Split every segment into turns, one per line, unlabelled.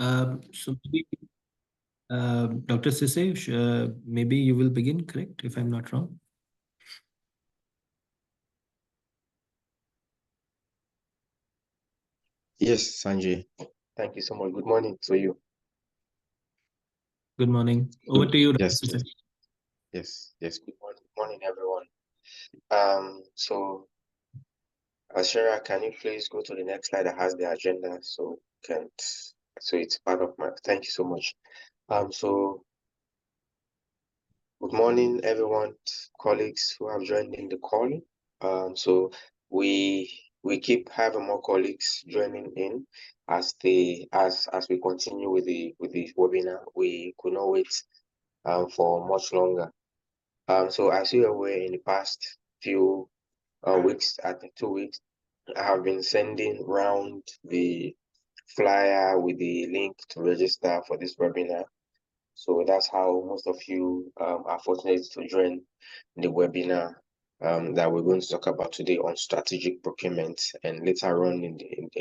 So maybe, Dr. Sise, maybe you will begin, correct, if I'm not wrong?
Yes, Sanjay. Thank you so much. Good morning to you.
Good morning. Over to you, Dr.
Yes,
Sise.
yes. Good morning, everyone. So Shara, can you please go to the next slide that has the agenda so it's part of my. Thank you so much. So good morning, everyone, colleagues who have joined in the call. So we keep having more colleagues joining in as we continue with the webinar. We could not wait for much longer. So as you are aware, in the past few weeks, I think 2 weeks, I have been sending round the flyer with the link to register for this webinar. So that's how most of you are fortunate to join the webinar that we're going to talk about today on strategic procurement. And later on in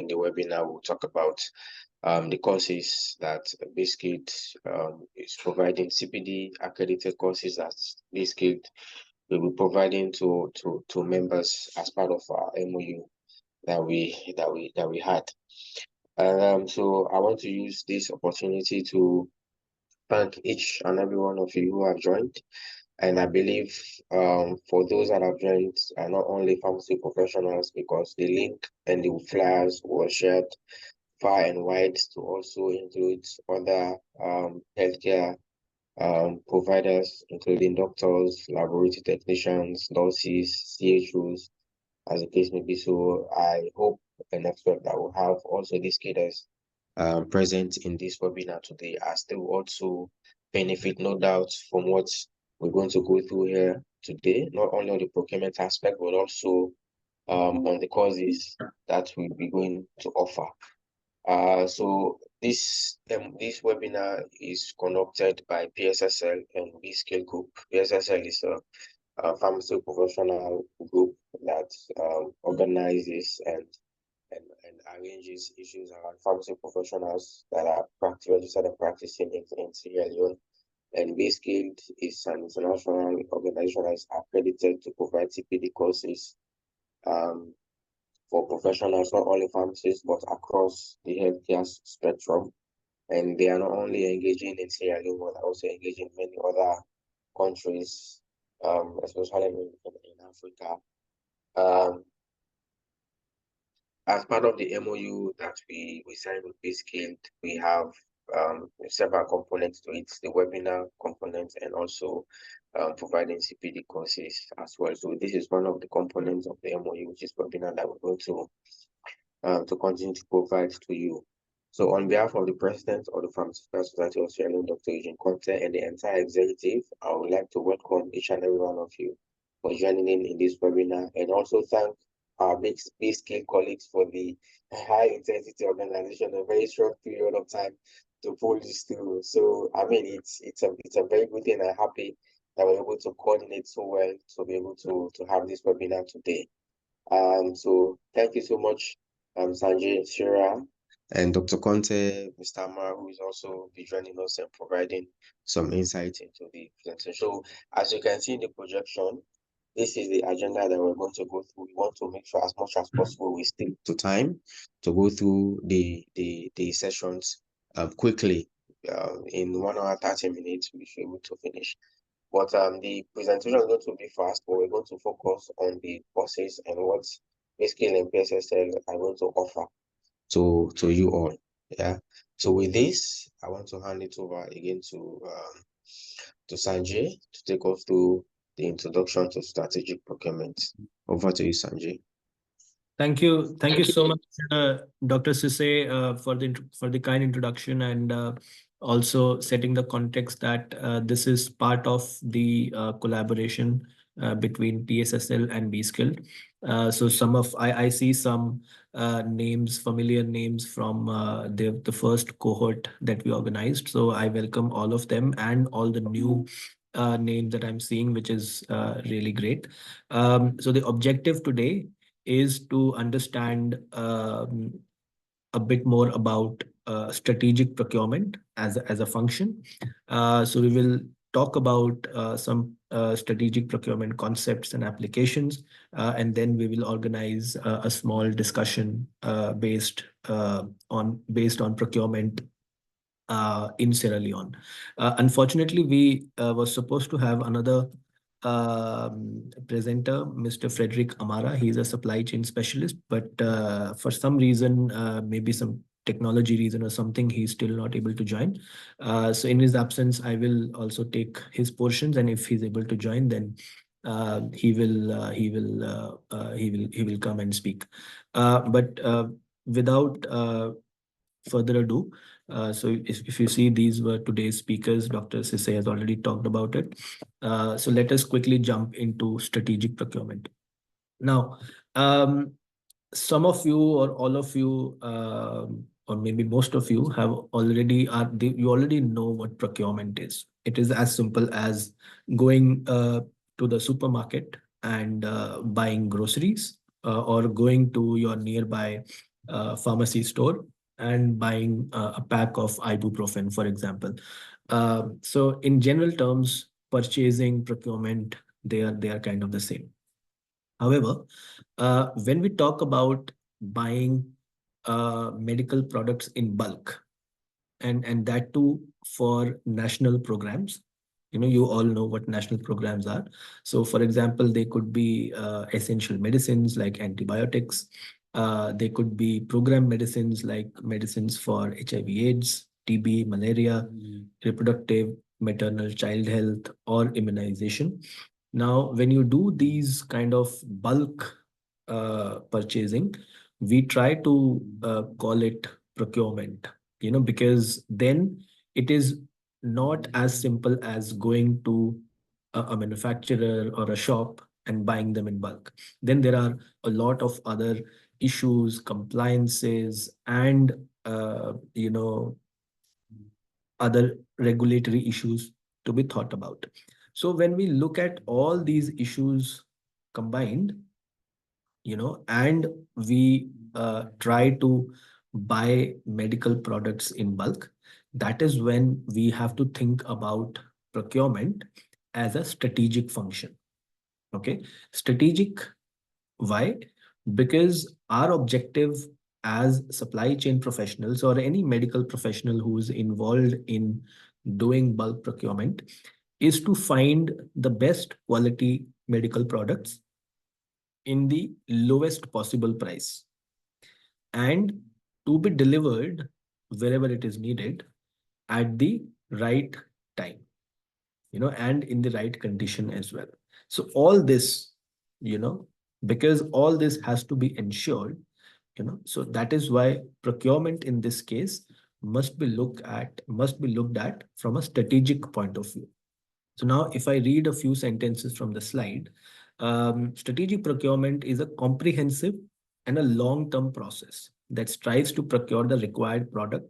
the webinar, we'll talk about the courses that BSkilled is providing, CPD accredited courses that BSkilled will be providing to members as part of our MOU that we had. So I want to use this opportunity to thank each and every one of you who have joined. And I believe for those that have joined are not only pharmacy professionals, because the link and the flyers were shared far and wide to also include other healthcare providers, including doctors, laboratory technicians, nurses, CHOs, as the case may be. So I hope and expect that we'll have also these cadres present in this webinar today, as they will also benefit, no doubt, from what we're going to go through here today, not only on the procurement aspect, but also on the courses that we'll be going to offer. So this webinar is conducted by PSSL and BSkilled Group. PSSL is a pharmacy professional group that organizes and arranges issues around pharmacy professionals that are registered and practicing in Sierra Leone. And BSkilled is an international organization that is accredited to provide CPD courses for professionals, not only pharmacists, but across the healthcare spectrum. And they are not only engaging in Sierra Leone, but also engaging in many other countries, especially in Africa. As part of the MOU that we signed with BSkilled, we have several components to it, the webinar component, and also providing CPD courses as well. So this is one of the components of the MOU, which is webinar that we're going to continue to provide to you. So on behalf of the President of the Pharmaceutical Society of Sierra Leone, Dr. Eugene Conte, and the entire executive, I would like to welcome each and every one of you for joining in this webinar, and also thank our BSkilled colleagues for the high intensity organization, a very short period of time to pull this through. So I mean, it's a very good thing. I'm happy that we're able to coordinate so well to be able to have this webinar today. So thank you so much, Sanjay, Shira, and Dr. Conte, Mr. Amar, who is also be joining us and providing some insight into the presentation. So as you can see in the projection, this is the agenda that we're going to go through. We want to make sure as much as possible we stick to time to go through the sessions quickly. In 1 hour, 30 minutes, we should be able to finish. But the presentation is going to be fast, but we're going to focus on the courses and what BSkilled and PSSL are going to offer to you all. Yeah. So with this, I want to hand it over again to Sanjay to take us through the introduction to strategic procurement. Over to you, Sanjay.
Thank you so much, Dr. Sise, for the kind introduction, and also setting the context that this is part of the collaboration between PSSL and BSkilled. So I see some names, familiar names from the first cohort that we organized. So I welcome all of them and all the new names that I'm seeing, which is really great. So the objective today is to understand a bit more about strategic procurement as a function. So we will talk about some strategic procurement concepts and applications, and then we will organize a small discussion based on procurement in Sierra Leone. Unfortunately, we was supposed to have another presenter, Mr. Frederick Amara. He's a supply chain specialist, but for some reason, maybe some technology reason or something, he's still not able to join. So in his absence, I will also take his portions, and if he's able to join, then he will come and speak. But without further ado, so if you see, these were today's speakers. Dr. Sisay has already talked about it. So let us quickly jump into strategic procurement. Now, some of you or all of you, or maybe most of you have already you already know what procurement is. It is as simple as going to the supermarket and buying groceries, or going to your nearby pharmacy store and buying a pack of ibuprofen, for example. So in general terms, purchasing, procurement, they are kind of the same. However, when we talk about buying medical products in bulk, and that too for national programs, you all know what national programs are. So for example, they could be essential medicines like antibiotics. They could be program medicines like medicines for HIV/AIDS, TB, malaria, reproductive, maternal child health, or immunization. Now, when you do these kind of bulk purchasing, we try to call it procurement, because then it is not as simple as going to a manufacturer or a shop and buying them in bulk. Then there are a lot of other issues, compliances, and other regulatory issues to be thought about. So when we look at all these issues combined, and we try to buy medical products in bulk, that is when we have to think about procurement as a strategic function. Okay, strategic. Why? Because our objective as supply chain professionals or any medical professional who is involved in doing bulk procurement is to find the best quality medical products in the lowest possible price and to be delivered wherever it is needed at the right time, and in the right condition as well. So all this, because all this has to be ensured, so that is why procurement in this case must be looked at from a strategic point of view. So now if I read a few sentences from the slide, strategic procurement is a comprehensive and a long-term process that strives to procure the required product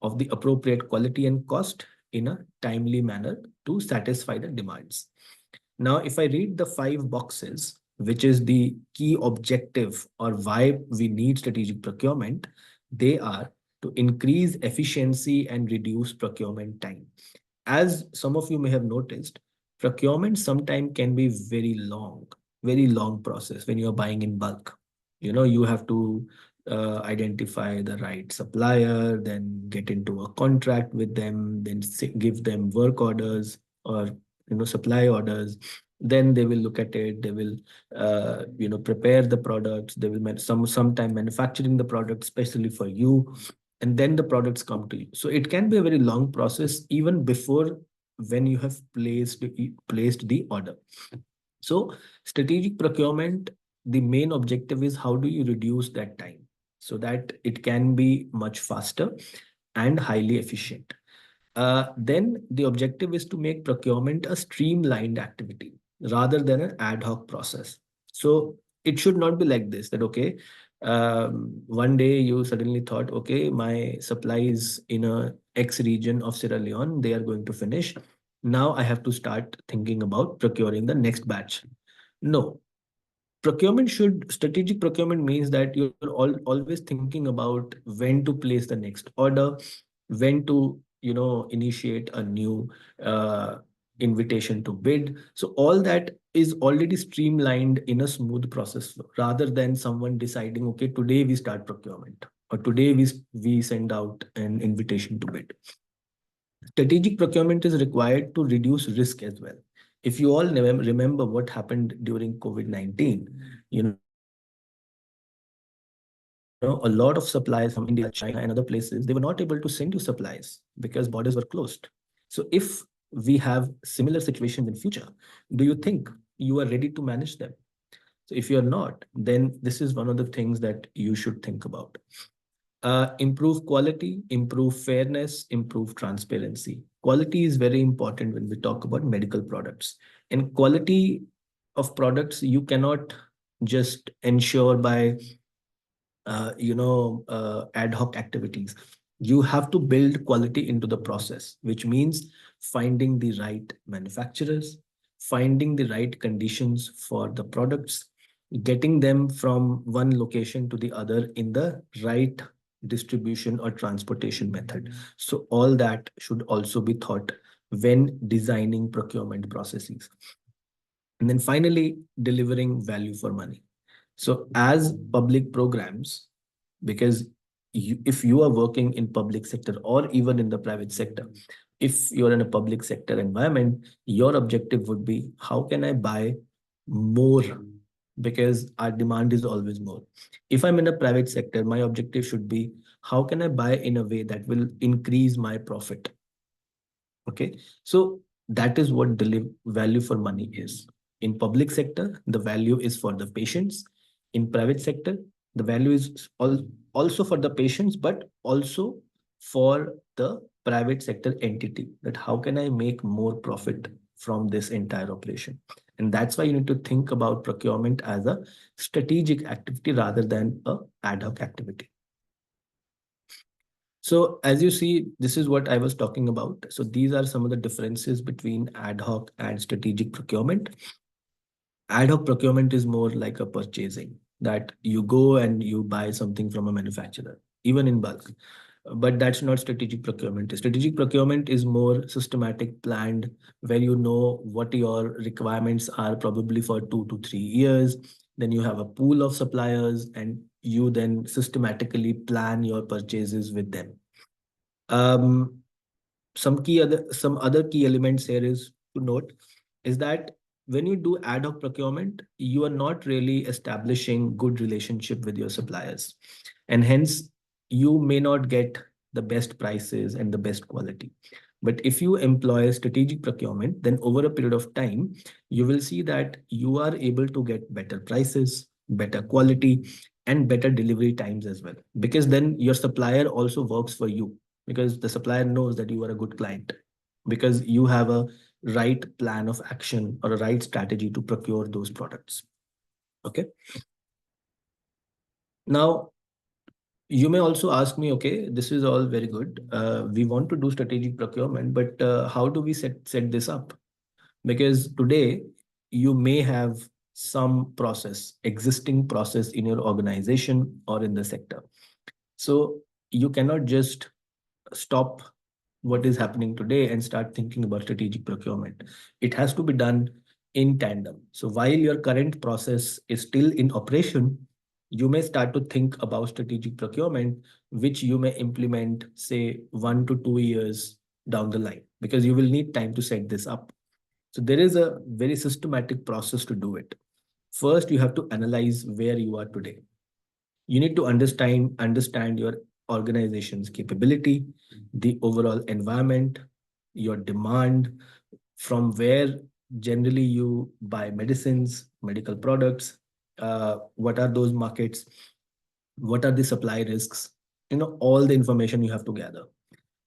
of the appropriate quality and cost in a timely manner to satisfy the demands. Now, if I read the 5 boxes, which is the key objective or why we need strategic procurement, they are to increase efficiency and reduce procurement time. As some of you may have noticed, procurement sometimes can be very long process when you're buying in bulk. You have to identify the right supplier, then get into a contract with them, then give them work orders or supply orders. Then they will look at it. They will prepare the products. They will sometime manufacturing the product specially for you, and then the products come to you. So it can be a very long process even before when you have placed the order. So strategic procurement, the main objective is how do you reduce that time so that it can be much faster and highly efficient. Then the objective is to make procurement a streamlined activity rather than an ad hoc process. So it should not be like this, that, okay, one day you suddenly thought, okay, my supplies in a X region of Sierra Leone, they are going to finish. Now I have to start thinking about procuring the next batch. No, Strategic procurement means that you're always thinking about when to place the next order, when to, initiate a new uh, invitation to bid. So all that is already streamlined in a smooth process flow, rather than someone deciding, okay, today we start procurement, or today we send out an invitation to bid. Strategic procurement is required to reduce risk as well. If you all remember what happened during COVID-19, a lot of suppliers from India, China, and other places, they were not able to send you supplies because borders were closed. So if we have similar situations in future, do you think you are ready to manage them? So if you're not, then this is one of the things that you should think about. Improve quality, improve fairness, improve transparency. Quality is very important when we talk about medical products. And quality of products you cannot just ensure by ad hoc activities. You have to build quality into the process, which means finding the right manufacturers, finding the right conditions for the products, getting them from one location to the other in the right distribution or transportation method. So all that should also be thought when designing procurement processes. And then finally, delivering value for money. So as public programs, because if you are working in public sector or even in the private sector, if you're in a public sector environment, your objective would be, how can I buy more? Because our demand is always more. If I'm in a private sector, my objective should be, how can I buy in a way that will increase my profit? Okay, so that is what value for money is. In public sector, the value is for the patients. In private sector, the value is also for the patients, but also for the private sector entity. That how can I make more profit from this entire operation? And that's why you need to think about procurement as a strategic activity rather than a ad hoc activity. So as you see, this is what I was talking about. So these are some of the differences between ad hoc and strategic procurement. Ad hoc procurement is more like a purchasing, that you go and you buy something from a manufacturer, even in bulk. But that's not strategic procurement. Strategic procurement is more systematic, planned, where you know what your requirements are probably for 2 to 3 years. Then you have a pool of suppliers and you then systematically plan your purchases with them. Um, some other key elements here is to note is that when you do ad hoc procurement, you are not really establishing good relationship with your suppliers, and hence you may not get the best prices and the best quality. But if you employ strategic procurement, then over a period of time, you will see that you are able to get better prices, better quality, and better delivery times as well. Because then your supplier also works for you, because the supplier knows that you are a good client, because you have a right plan of action or a right strategy to procure those products. Okay. Now, you may also ask me, okay, this is all very good. We want to do strategic procurement, but how do we set this up? Because today you may have some process, existing process in your organization or in the sector. So you cannot just stop what is happening today and start thinking about strategic procurement. It has to be done in tandem. So while your current process is still in operation, you may start to think about strategic procurement, which you may implement, say, 1 to 2 years down the line, because you will need time to set this up. So there is a very systematic process to do it. First, you have to analyze where you are today. You need to understand your organization's capability, the overall environment, your demand, from where generally you buy medicines, medical products, what are those markets, what are the supply risks, all the information you have to gather.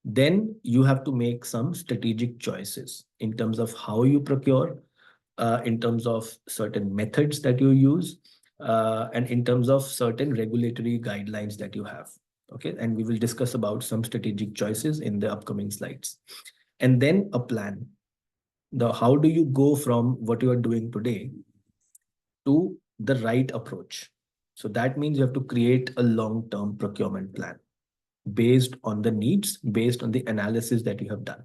Then you have to make some strategic choices in terms of how you procure, in terms of certain methods that you use, and in terms of certain regulatory guidelines that you have. Okay, and we will discuss about some strategic choices in the upcoming slides. And then a plan. The how do you go from what you are doing today to the right approach. So that means you have to create a long-term procurement plan based on the needs, based on the analysis that you have done.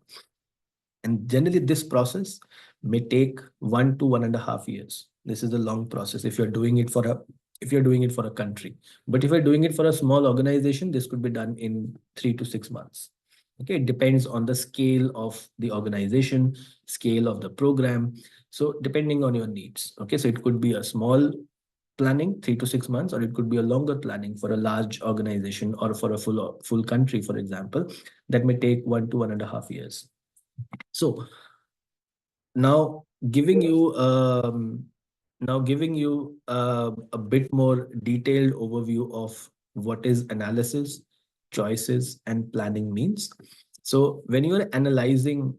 And generally, this process may take 1 to 1.5 years. This is a long process if you're doing it for a country. But if you're doing it for a small organization, this could be done in 3 to 6 months. Okay, it depends on the scale of the organization, scale of the program. So depending on your needs. Okay, so it could be a small planning, 3 to 6 months, or it could be a longer planning for a large organization or for a full country, for example, that may take 1 to 1.5 years. So now giving you a bit more detailed overview of what is analysis, choices, and planning means. So when you are analyzing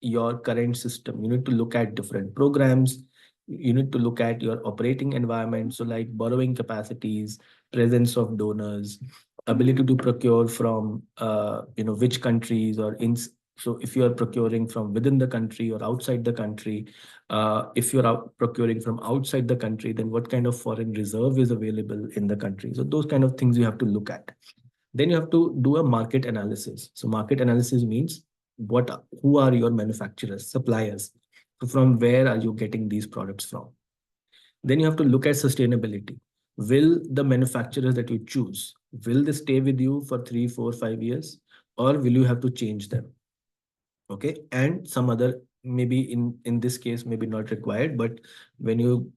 your current system, you need to look at different programs. You need to look at your operating environment. So like borrowing capacities, presence of donors, ability to procure from which countries or in. So if you are procuring from within the country or outside the country, if you're procuring from outside the country, then what kind of foreign reserve is available in the country? So those kind of things you have to look at. Then you have to do a market analysis. So market analysis means who are your manufacturers, suppliers? So from where are you getting these products from? Then you have to look at sustainability. Will the manufacturers that you choose, will they stay with you for 3, 4, 5 years, or will you have to change them? Okay, and some other, maybe in this case maybe not required, but when you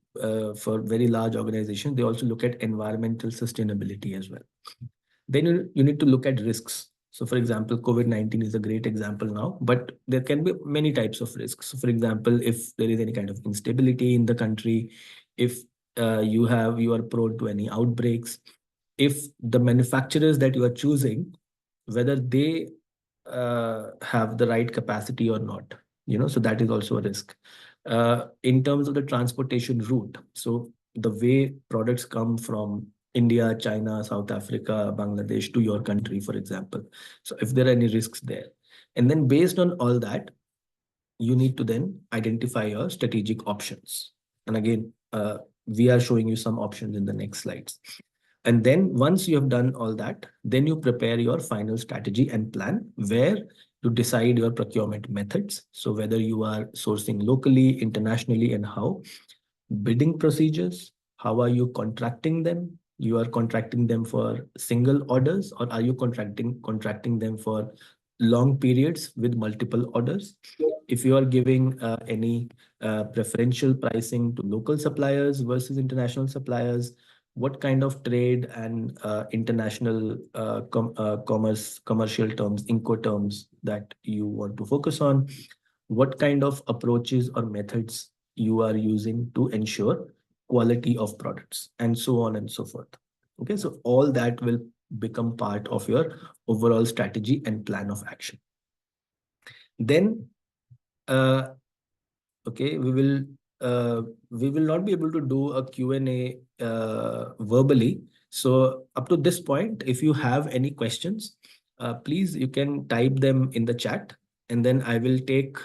for very large organizations, they also look at environmental sustainability as well. Then you need to look at risks. So for example, COVID-19 is a great example now, but there can be many types of risks. So for example, if there is any kind of instability in the country, if you are prone to any outbreaks, if the manufacturers that you are choosing, whether they have the right capacity or not, so that is also a risk. In terms of the transportation route, so the way products come from India, China, South Africa, Bangladesh to your country, for example. So if there are any risks there. And then based on all that, you need to then identify your strategic options. And again, we are showing you some options in the next slides. And then once you have done all that, then you prepare your final strategy and plan where to decide your procurement methods. So whether you are sourcing locally, internationally, and how. Bidding procedures, how are you contracting them? You are contracting them for single orders, or are you contracting them for long periods with multiple orders? If you are giving any preferential pricing to local suppliers versus international suppliers, what kind of trade and international commercial terms, Incoterms, that you want to focus on? What kind of approaches or methods you are using to ensure quality of products, and so on and so forth. Okay, so all that will become part of your overall strategy and plan of action. Then okay, we will not be able to do a Q&A verbally. So up to this point, if you have any questions, please, you can type them in the chat, and then I will take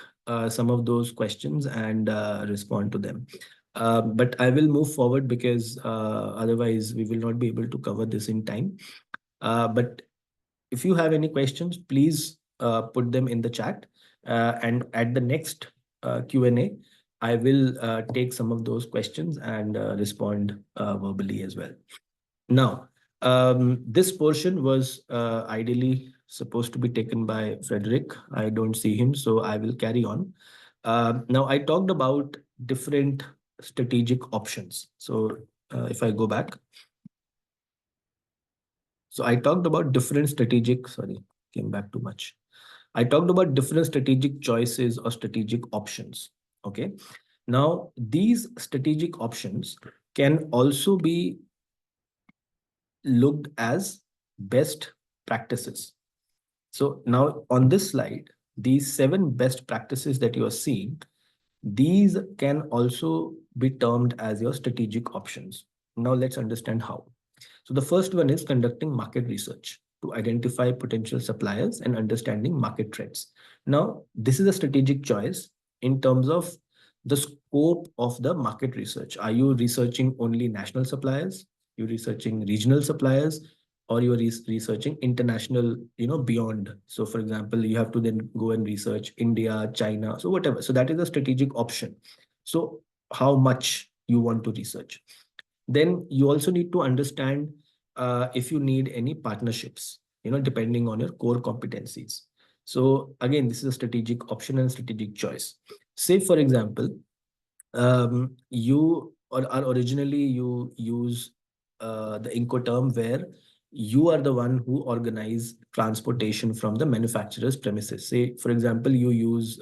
some of those questions and respond to them. But I will move forward because otherwise we will not be able to cover this in time. But if you have any questions, please put them in the chat. And at the next Q&A, I will take some of those questions and respond verbally as well. Now, this portion was ideally supposed to be taken by Frederick. I don't see him, so I will carry on. Now, I talked about different strategic options. So if I go back. So I talked about different strategic, sorry, came back too much. I talked about different strategic choices or strategic options. Okay. Now, these strategic options can also be looked as best practices. So now on this slide, these 7 best practices that you are seeing, these can also be termed as your strategic options. Now let's understand how. So the first one is conducting market research to identify potential suppliers and understanding market trends. Now, this is a strategic choice in terms of the scope of the market research. Are you researching only national suppliers? You're researching regional suppliers, or you're researching international, beyond. So for example, you have to then go and research India, China, so whatever. So that is a strategic option. So how much you want to research. Then you also need to understand if you need any partnerships, depending on your core competencies. So again, this is a strategic option and strategic choice. Say for example, you or originally you use the Incoterm, where you are the one who organize transportation from the manufacturer's premises. Say for example, you use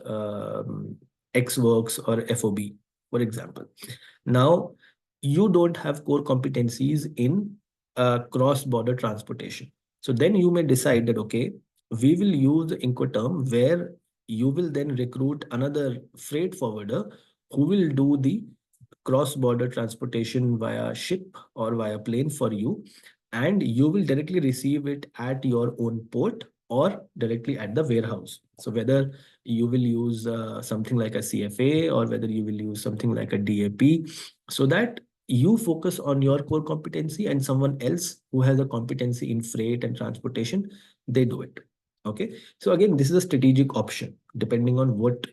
X Works or FOB, for example. Now, you don't have core competencies in cross-border transportation. So then you may decide that, okay, we will use the Incoterm, where you will then recruit another freight forwarder who will do the cross-border transportation via ship or via plane for you, and you will directly receive it at your own port or directly at the warehouse. So whether you will use something like a CFA, or whether you will use something like a DAP, so that you focus on your core competency, and someone else who has a competency in freight and transportation, they do it. Okay. So again, this is a strategic option depending on what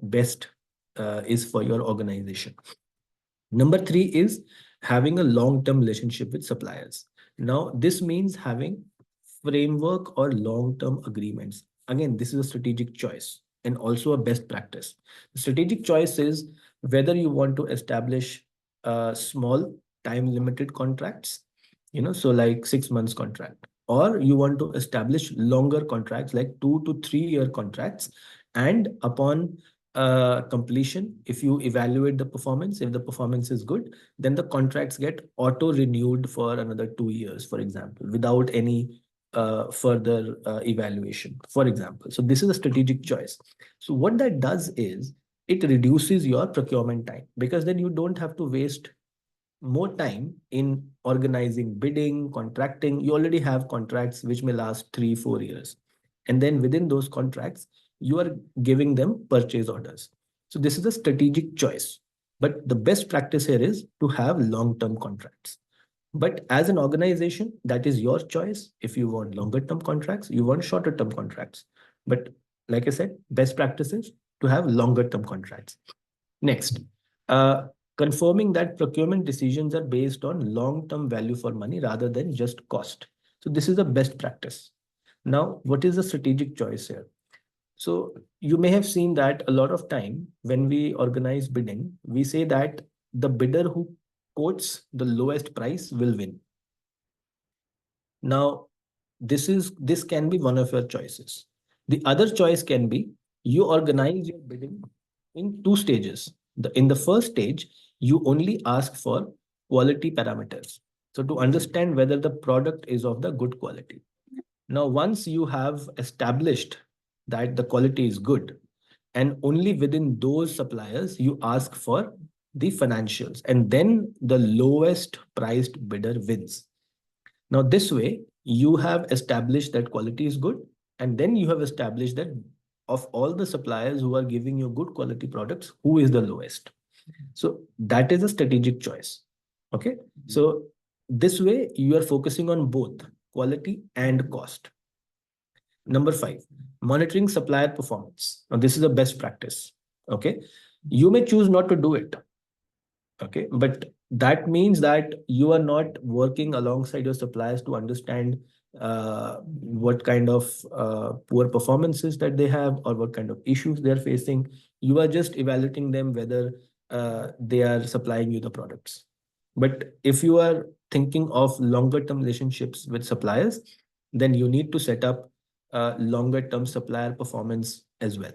best is for your organization. Number three is having a long-term relationship with suppliers. Now, this means having framework or long-term agreements. Again, this is a strategic choice and also a best practice. The strategic choice is whether you want to establish small time-limited contracts, so like 6 months contract, or you want to establish longer contracts like 2 to 3 year contracts. And upon completion, if you evaluate the performance, if the performance is good, then the contracts get auto renewed for another 2 years, for example, without any further evaluation, for example. So this is a strategic choice. So what that does is it reduces your procurement time, because then you don't have to waste more time in organizing bidding, contracting. You already have contracts which may last 3 4 years, and then within those contracts you are giving them purchase orders. So this is a strategic choice, but the best practice here is to have long term contracts. But as an organization, that is your choice. If you want longer term contracts, you want shorter term contracts. But like I said, best practice is to have longer term contracts. Next, uh, confirming that procurement decisions are based on long-term value for money rather than just cost. So this is the best practice. Now, what is the strategic choice here? So you may have seen that a lot of time when we organize bidding, we say that the bidder who quotes the lowest price will win. Now, this can be one of your choices. The other choice can be you organize your bidding in two stages. In the first stage, you only ask for quality parameters. So to understand whether the product is of the good quality. Now, once you have established that the quality is good, and only within those suppliers you ask for the financials, and then the lowest priced bidder wins. Now, this way, you have established that quality is good, and then you have established that of all the suppliers who are giving you good quality products, who is the lowest. So that is a strategic choice. Okay. So this way, you are focusing on both quality and cost. Number five, monitoring supplier performance. Now, this is a best practice. Okay. You may choose not to do it. Okay. But that means that you are not working alongside your suppliers to understand what kind of poor performances that they have, or what kind of issues they're facing. You are just evaluating them whether they are supplying you the products. But if you are thinking of longer term relationships with suppliers, then you need to set up longer term supplier performance as well.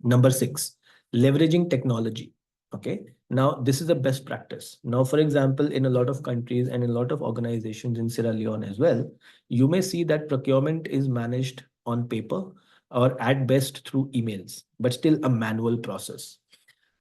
Number six, leveraging technology. Okay. Now, this is the best practice. Now, for example, in a lot of countries and in a lot of organizations in Sierra Leone as well, you may see that procurement is managed on paper or at best through emails, but still a manual process.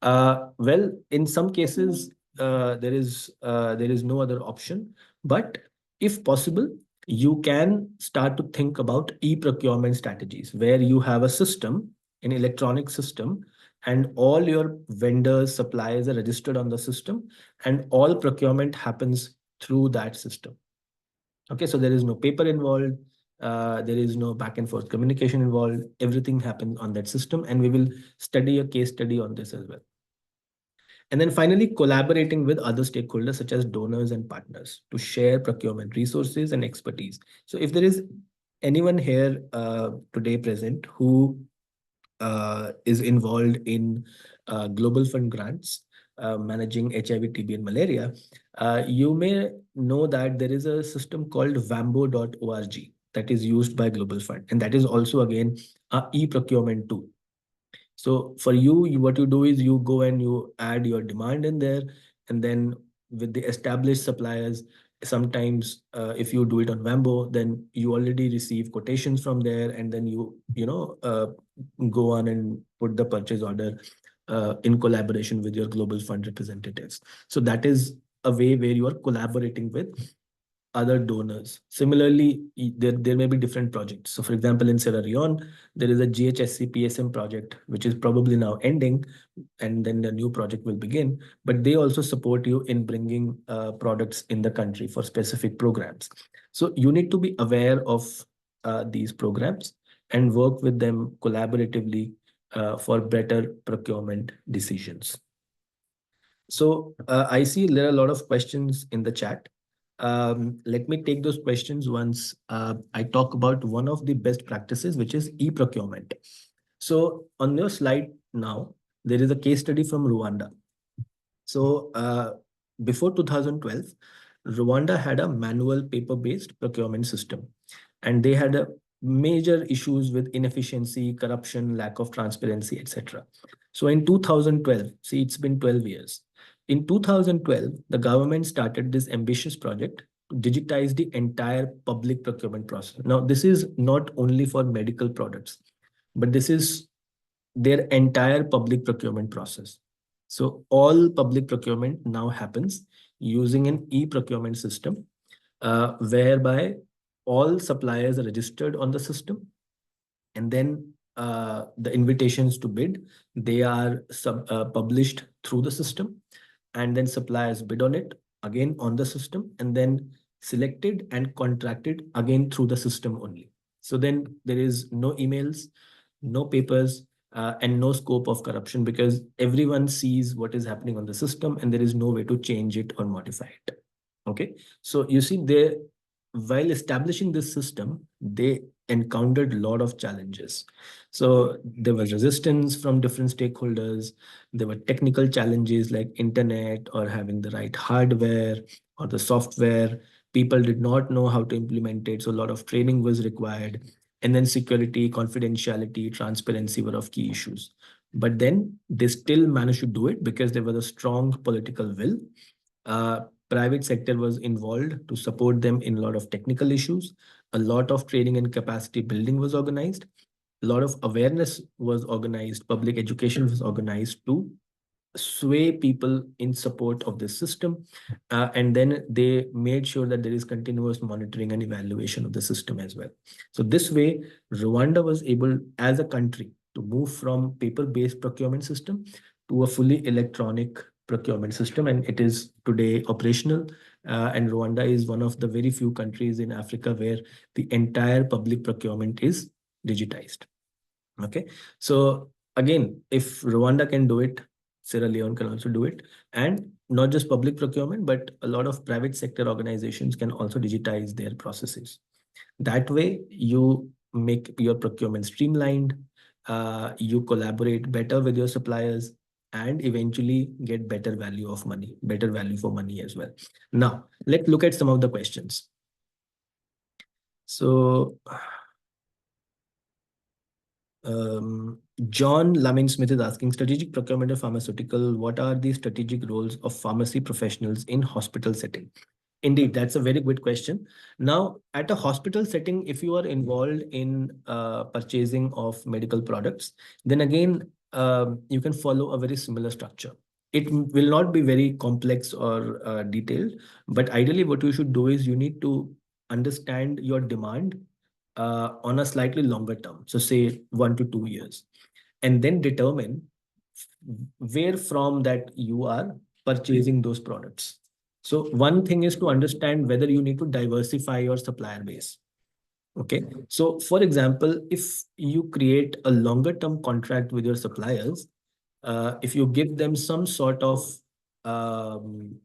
Well, in some cases, there is no other option. But if possible, you can start to think about e-procurement strategies, where you have a system an electronic system, and all your vendors, suppliers are registered on the system, and all procurement happens through that system. Okay, so there is no paper involved, there is no back and forth communication involved. Everything happens on that system, and we will study a case study on this as well. And then finally, collaborating with other stakeholders such as donors and partners to share procurement resources and expertise. So if there is anyone here today present who is involved in Global Fund grants, managing HIV, TB, and malaria, you may know that there is a system called vambo.org that is used by Global Fund. And that is also, again, a e-procurement tool. So for you, what you do is you go and you add your demand in there, and then with the established suppliers, sometimes if you do it on Vambo, then you already receive quotations from there, and then go on and put the purchase order in collaboration with your Global Fund representatives. So that is a way where you are collaborating with other donors. Similarly, there may be different projects. So for example, in Sierra Leone, there is a GHSC PSM project, which is probably now ending, and then the new project will begin. But they also support you in bringing products in the country for specific programs. So you need to be aware of these programs and work with them collaboratively for better procurement decisions. So I see there are a lot of questions in the chat. Let me take those questions once I talk about one of the best practices, which is e-procurement. So on your slide now, there is a case study from Rwanda. So before 2012, Rwanda had a manual paper-based procurement system, and they had a major issues with inefficiency, corruption, lack of transparency, etc. So in 2012, see, it's been 12 years. In 2012, the government started this ambitious project to digitize the entire public procurement process. Now, this is not only for medical products, but this is their entire public procurement process. So all public procurement now happens using an e-procurement system, whereby all suppliers are registered on the system, and then the invitations to bid, they are published through the system, and then suppliers bid on it again on the system, and then selected and contracted again through the system only. So then there is no emails, no papers, and no scope of corruption, because everyone sees what is happening on the system and there is no way to change it or modify it. Okay, so you see, they, while establishing this system, they encountered a lot of challenges. So there was resistance from different stakeholders. There were technical challenges like internet or having the right hardware or the software. People did not know how to implement it, so a lot of training was required. And then security, confidentiality, transparency were of key issues. But then they still managed to do it because there was a strong political will. Private sector was involved to support them in a lot of technical issues. A lot of training and capacity building was organized. A lot of awareness was organized. Public education was organized to sway people in support of this system. And then they made sure that there is continuous monitoring and evaluation of the system as well. So this way, Rwanda was able as a country to move from paper-based procurement system to a fully electronic procurement system, and it is today operational. And Rwanda is one of the very few countries in Africa where the entire public procurement is digitized. Okay, so again, if Rwanda can do it, Sierra Leone can also do it. And not just public procurement, but a lot of private sector organizations can also digitize their processes. That way, you make your procurement streamlined, you collaborate better with your suppliers, and eventually get better value of money, better value for money as well. Now, let's look at some of the questions. So, John Lamin Smith is asking, strategic procurement of pharmaceutical, what are the strategic roles of pharmacy professionals in hospital setting? Indeed, that's a very good question. Now, at a hospital setting, if you are involved in purchasing of medical products, then again, you can follow a very similar structure. It will not be very complex or detailed, but ideally what you should do is you need to understand your demand on a slightly longer term. So say 1 to 2 years. and then determine where from that you are purchasing those products. So one thing is to understand whether you need to diversify your supplier base. Okay. So for example, if you create a longer term contract with your suppliers, if you give them some sort of um,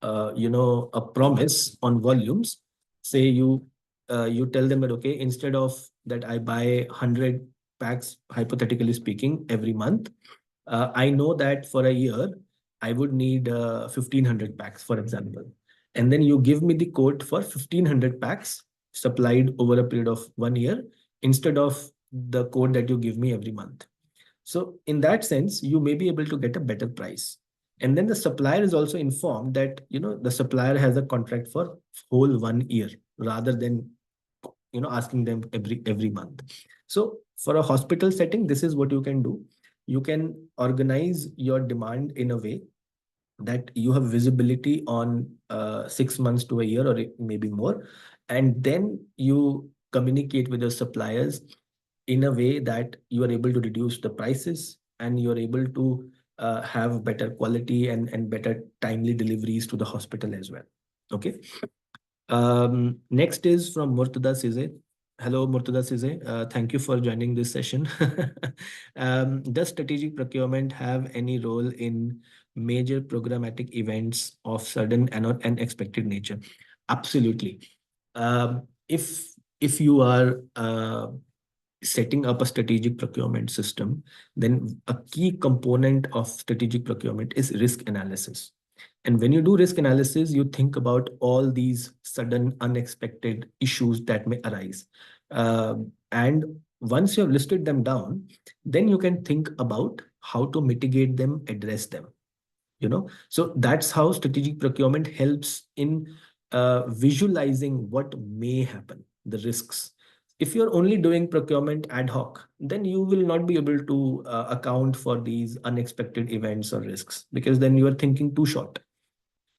a promise on volumes, say you tell them that, okay, instead of that I buy 100 packs, hypothetically speaking, every month, I know that for a year I would need 1500 packs, for example, and then you give me the quote for 1500 packs supplied over a period of 1 year instead of the quote that you give me every month. So in that sense, you may be able to get a better price. And then the supplier is also informed that, the supplier has a contract for whole 1 year rather than, asking them every month. So for a hospital setting, this is what you can do. You can organize your demand in a way that you have visibility on 6 months to a year or maybe more. And then you communicate with your suppliers in a way that you are able to reduce the prices and you're able to have better quality and better timely deliveries to the hospital as well. Okay. Next is from Murtada Size. Hello, Murtada Size. Thank you for joining this session. Does strategic procurement have any role in major programmatic events of sudden and unexpected nature? Absolutely. If you are setting up a strategic procurement system, then a key component of strategic procurement is risk analysis. And when you do risk analysis, you think about all these sudden, unexpected issues that may arise. And once you have listed them down, then you can think about how to mitigate them, address them. So that's how strategic procurement helps in visualizing what may happen, the risks. If you're only doing procurement ad hoc, then you will not be able to account for these unexpected events or risks, because then you are thinking too short.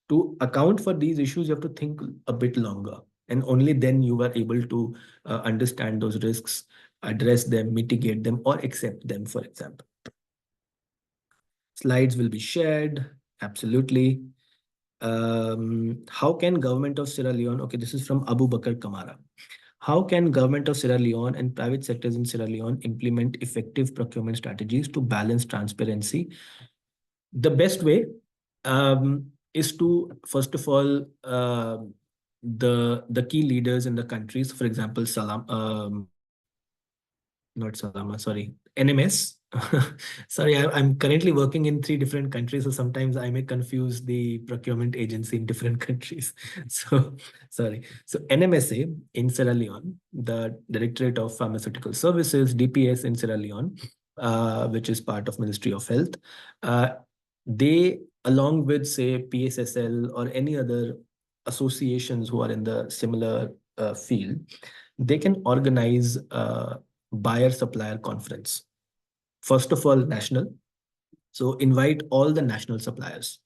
To account for these issues, you have to think a bit longer, and only then you are able to understand those risks, address them, mitigate them, or accept them, for example. Slides will be shared. Absolutely. How can government of Sierra Leone, okay, this is from Abu Bakr Kamara. How can government of Sierra Leone and private sectors in Sierra Leone implement effective procurement strategies to balance transparency? The best way is to, first of all, the key leaders in the countries, for example, not Salama, sorry, NMS. Sorry, I'm currently working in 3 different countries, so sometimes I may confuse the procurement agency in different countries. So, sorry. So NMSA in Sierra Leone, the Directorate of Pharmaceutical Services, DPS in Sierra Leone, which is part of Ministry of Health, they, along with, say, PSSL or any other associations who are in the similar field, they can organize buyer supplier conference. First of all, national. So invite all the national suppliers,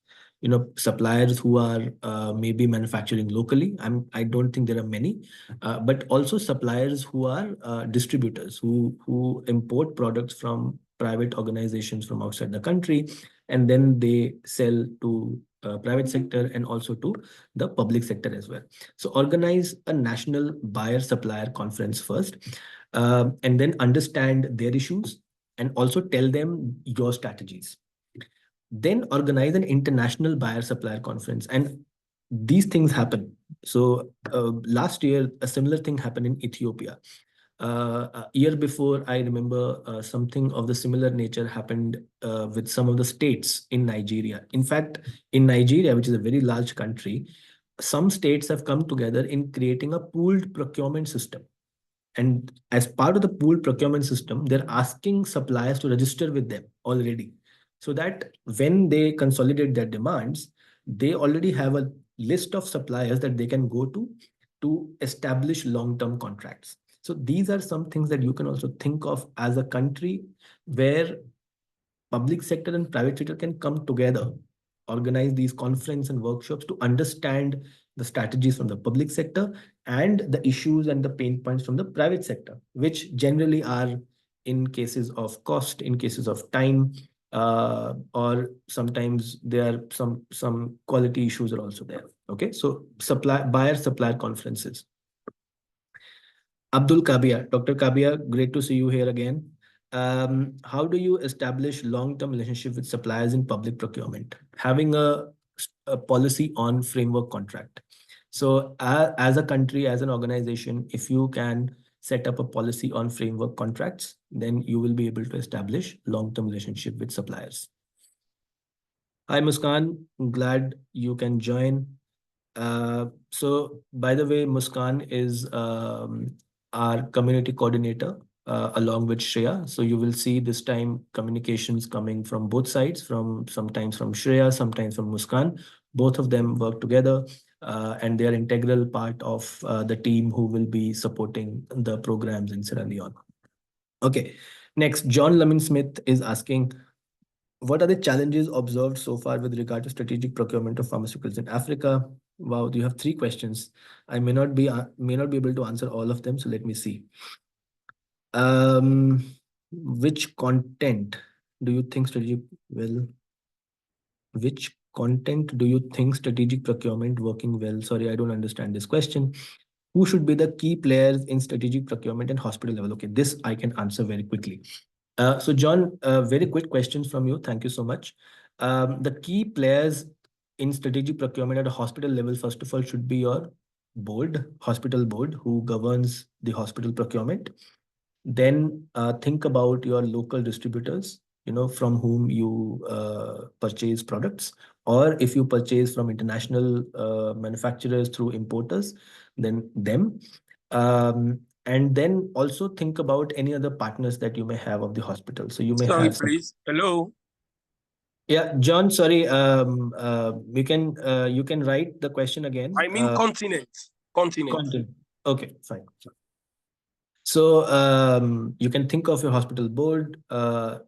suppliers who are maybe manufacturing locally. I don't think there are many, but also suppliers who are distributors who import products from private organizations from outside the country, and then they sell to private sector and also to the public sector as well. So organize a national buyer supplier conference first, and then understand their issues and also tell them your strategies. Then organize an international buyer supplier conference, and these things happen. So last year a similar thing happened in Ethiopia. A year before, I remember something of the similar nature happened with some of the states in Nigeria. In fact, in Nigeria, which is a very large country, some states have come together in creating a pooled procurement system. And as part of the pooled procurement system, they're asking suppliers to register with them already, so that when they consolidate their demands, they already have a list of suppliers that they can go to establish long-term contracts. So these are some things that you can also think of as a country where public sector and private sector can come together, organize these conference and workshops to understand the strategies from the public sector and the issues and the pain points from the private sector, which generally are in cases of cost, in cases of time, or sometimes there are some quality issues are also there. Okay, so buyer supplier conferences. Abdul Kabia, Dr. Kabia, great to see you here again. How do you establish long-term relationship with suppliers in public procurement? Having a policy on framework contract. So as a country, as an organization, if you can set up a policy on framework contracts, then you will be able to establish long-term relationship with suppliers. Hi, Muskan. Glad you can join. So, by the way, Muskan is our community coordinator along with Shreya. So you will see this time communications coming from both sides, from sometimes from Shreya, sometimes from Muskan. Both of them work together, and they are integral part of the team who will be supporting the programs in Sierra Leone. Okay, next, John Lemon Smith is asking, what are the challenges observed so far with regard to strategic procurement of pharmaceuticals in Africa? Wow, you have three questions. I may not be able to answer all of them, so let me see. Which content do you think strategic well? Which content do you think strategic procurement working well? Sorry, I don't understand this question. Who should be the key players in strategic procurement and hospital level? Okay, this I can answer very quickly. So John, very quick questions from you. Thank you so much. The key players in strategic procurement at a hospital level, first of all, should be your board, hospital board, who governs the hospital procurement. Then think about your local distributors, from whom you purchase products, or if you purchase from international manufacturers through importers, then them. And then also think about any other partners that you may have of the hospital. So you may
Sorry,
have some.
please. Hello.
Yeah, John, sorry. You can write the question again.
I mean continent. Continent.
Content. Okay, fine. So you can think of your hospital board,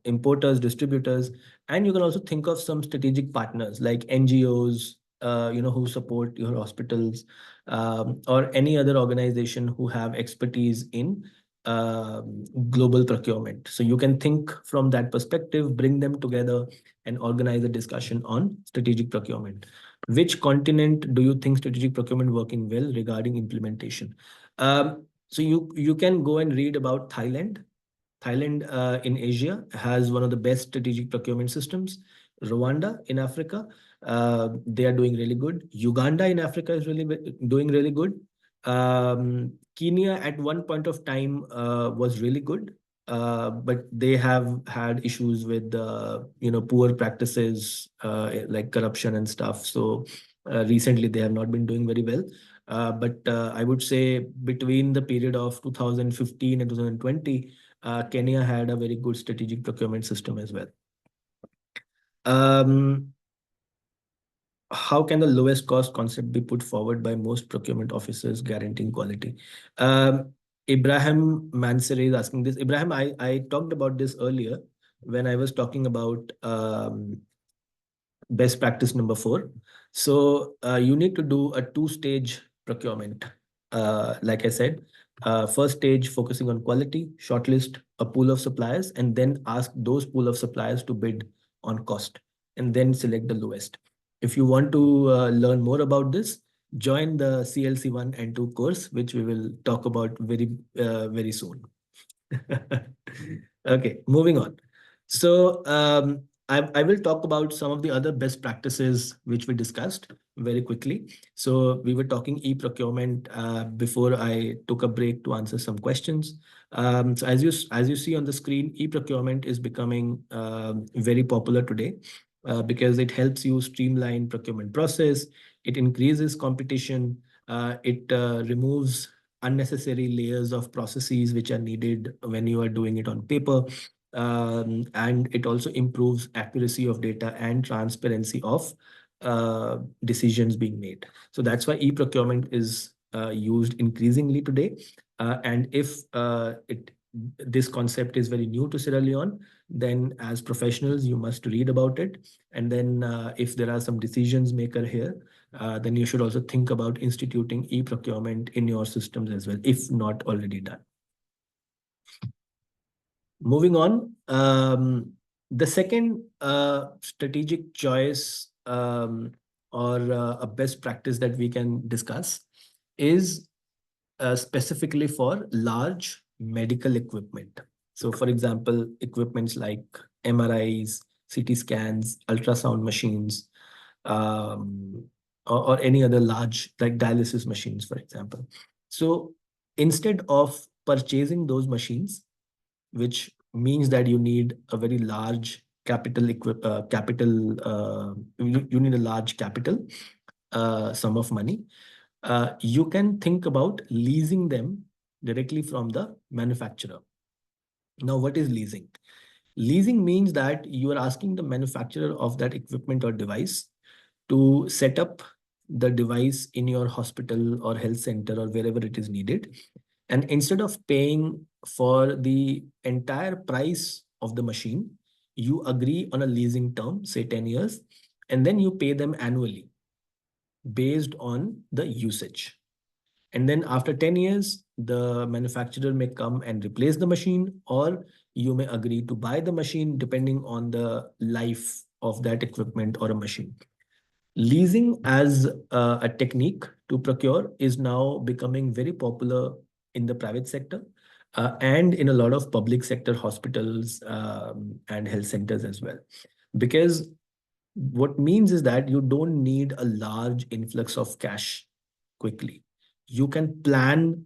importers, distributors, and you can also think of some strategic partners like NGOs, who support your hospitals, or any other organization who have expertise in global procurement. So you can think from that perspective, bring them together, and organize a discussion on strategic procurement. Which continent do you think strategic procurement working well regarding implementation? So you can go and read about Thailand. Thailand in Asia has one of the best strategic procurement systems. Rwanda in Africa, they are doing really good. Uganda in Africa is doing really good. Kenya at one point of time was really good, but they have had issues with poor practices like corruption and stuff. So recently they have not been doing very well. But I would say between the period of 2015 and 2020, Kenya had a very good strategic procurement system as well. How can the lowest cost concept be put forward by most procurement officers guaranteeing quality? Ibrahim Mansur is asking this. Ibrahim, I talked about this earlier when I was talking about best practice number 4. So you need to do a 2-stage procurement. Like I said, first stage focusing on quality, shortlist a pool of suppliers, and then ask those pool of suppliers to bid on cost, and then select the lowest. If you want to learn more about this, join the CLC 1 and 2 course, which we will talk about very soon. Okay, moving on. So I will talk about some of the other best practices which we discussed very quickly. So we were talking e-procurement before I took a break to answer some questions. So as you see on the screen, e-procurement is becoming very popular today because it helps you streamline procurement process. It increases competition. It removes unnecessary layers of processes which are needed when you are doing it on paper. And it also improves accuracy of data and transparency of decisions being made. So that's why e-procurement is used increasingly today. And if this concept is very new to Sierra Leone, then as professionals, you must read about it. And then if there are some decisions maker here, then you should also think about instituting e-procurement in your systems as well, if not already done. Moving on, the second strategic choice or a best practice that we can discuss is specifically for large medical equipment. So, for example, equipments like MRIs, CT scans, ultrasound machines, um, or any other large, like dialysis machines, for example. So, instead of purchasing those machines, which means that you need a very large you need a large capital sum of money. You can think about leasing them directly from the manufacturer. Now, what is leasing? Leasing means that you are asking the manufacturer of that equipment or device to set up the device in your hospital or health center or wherever it is needed. And instead of paying for the entire price of the machine, you agree on a leasing term, say 10 years, and then you pay them annually based on the usage. And then after 10 years, the manufacturer may come and replace the machine, or you may agree to buy the machine depending on the life of that equipment or a machine. Leasing as a technique to procure is now becoming very popular in the private sector and in a lot of public sector hospitals and health centers as well. Because what means is that you don't need a large influx of cash quickly. You can plan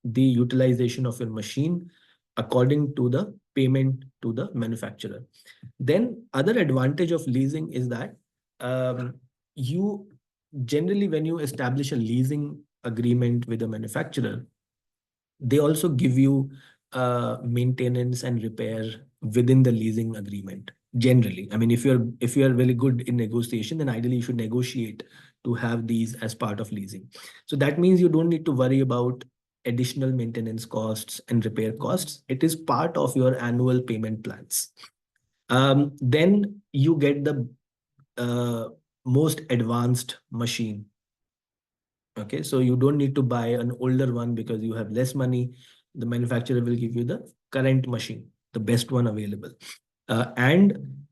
the utilization of your machine according to the payment to the manufacturer. Then other advantage of leasing is that you generally, when you establish a leasing agreement with a manufacturer, they also give you maintenance and repair within the leasing agreement. Generally, I mean, if you're really good in negotiation, then ideally you should negotiate to have these as part of leasing. So that means you don't need to worry about additional maintenance costs and repair costs. It is part of your annual payment plans. Then you get the most advanced machine. Okay, so you don't need to buy an older one because you have less money. The manufacturer will give you the current machine, the best one available. And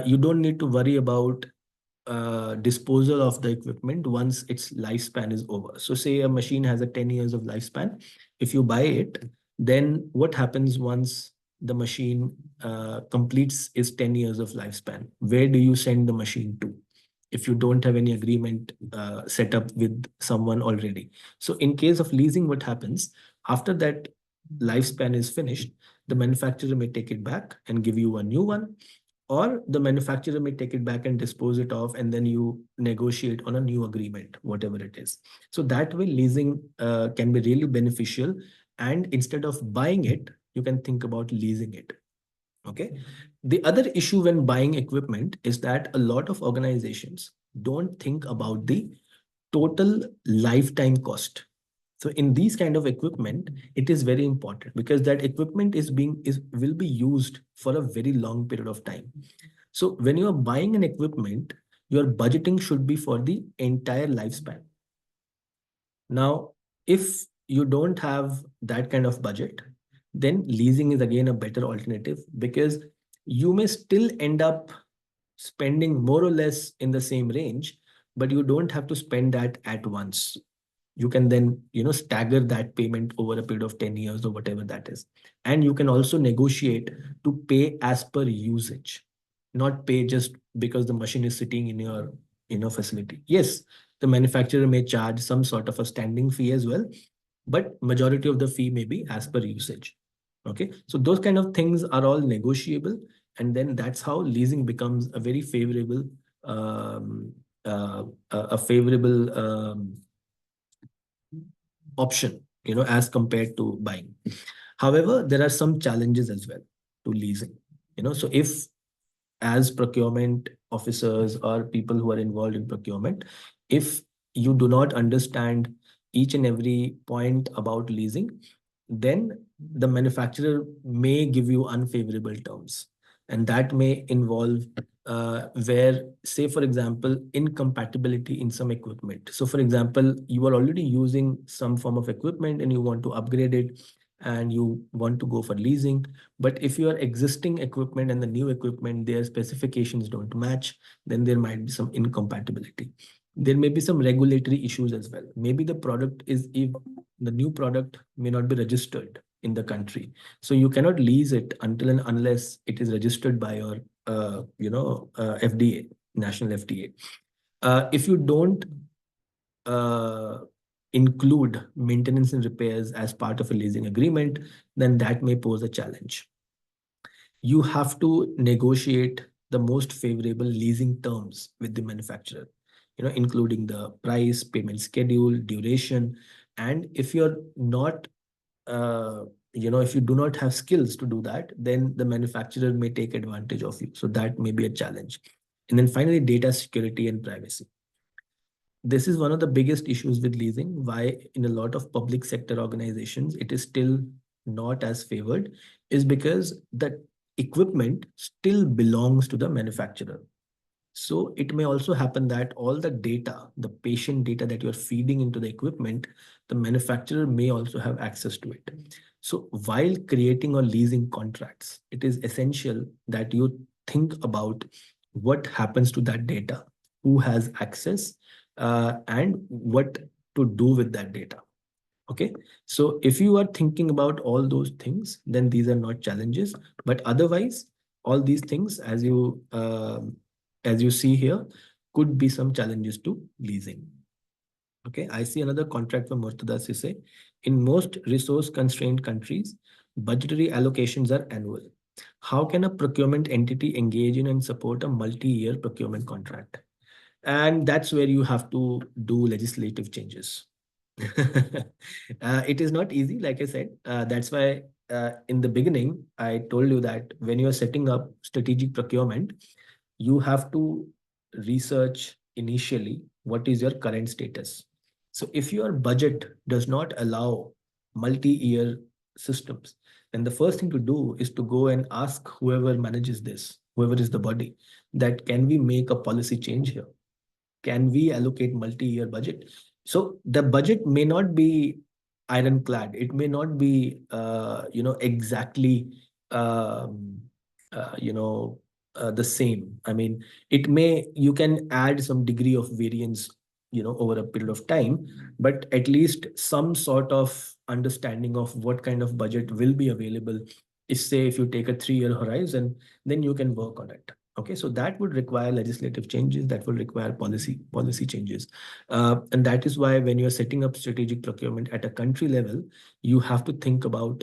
you don't need to worry about disposal of the equipment once its lifespan is over. So say a machine has a 10 years of lifespan. If you buy it, then what happens once the machine completes its 10 years of lifespan? Where do you send the machine to if you don't have any agreement set up with someone already? So in case of leasing, what happens after that lifespan is finished, the manufacturer may take it back and give you a new one, or the manufacturer may take it back and dispose it off, and then you negotiate on a new agreement, whatever it is. So that way, leasing can be really beneficial. And instead of buying it, you can think about leasing it. Okay. The other issue when buying equipment is that a lot of organizations don't think about the total lifetime cost. So in these kind of equipment, it is very important because that equipment will be used for a very long period of time. So when you are buying an equipment, your budgeting should be for the entire lifespan. Now, if you don't have that kind of budget, then leasing is again a better alternative because you may still end up spending more or less in the same range, but you don't have to spend that at once. You can then stagger that payment over a period of 10 years or whatever that is. And you can also negotiate to pay as per usage, not pay just because the machine is sitting in your facility. Yes, the manufacturer may charge some sort of a standing fee as well, but majority of the fee may be as per usage. Okay, so those kind of things are all negotiable, and then that's how leasing becomes a very favorable a favorable option, as compared to buying. However, there are some challenges as well to leasing. So if, as procurement officers or people who are involved in procurement, if you do not understand each and every point about leasing, then the manufacturer may give you unfavorable terms, and that may involve where, say for example, incompatibility in some equipment. So for example, you are already using some form of equipment and you want to upgrade it, and you want to go for leasing. But if your existing equipment and the new equipment, their specifications don't match, then there might be some incompatibility. There may be some regulatory issues as well. Maybe the product is, if the new product may not be registered in the country, so you cannot lease it until and unless it is registered by your FDA, national FDA. If you don't uh, include maintenance and repairs as part of a leasing agreement, then that may pose a challenge. You have to negotiate the most favorable leasing terms with the manufacturer, including the price, payment schedule, duration. And if you're not, if you do not have skills to do that, then the manufacturer may take advantage of you. So that may be a challenge. And then finally, data security and privacy. This is one of the biggest issues with leasing, why in a lot of public sector organizations it is still not as favored, is because the equipment still belongs to the manufacturer. So it may also happen that all the data, the patient data that you're feeding into the equipment, the manufacturer may also have access to it. So while creating or leasing contracts, it is essential that you think about what happens to that data, who has access, and what to do with that data. Okay, so if you are thinking about all those things, then these are not challenges. But otherwise, all these things, as you see here, could be some challenges to leasing. Okay, I see another contract from Murtada Sise. In most resource-constrained countries, budgetary allocations are annual. How can a procurement entity engage in and support a multi-year procurement contract? And that's where you have to do legislative changes. It is not easy, like I said. That's why in the beginning, I told you that when you're setting up strategic procurement, you have to research initially what is your current status. So if your budget does not allow multi-year systems, then the first thing to do is to go and ask whoever manages this, whoever is the body, that can we make a policy change here? Can we allocate multi-year budget? So the budget may not be ironclad. It may not be, exactly, the same. I mean, you can add some degree of variance, over a period of time, but at least some sort of understanding of what kind of budget will be available. If you take a 3-year horizon, then you can work on it. Okay, so that would require legislative changes, that will require policy changes. And that is why when you're setting up strategic procurement at a country level, you have to think about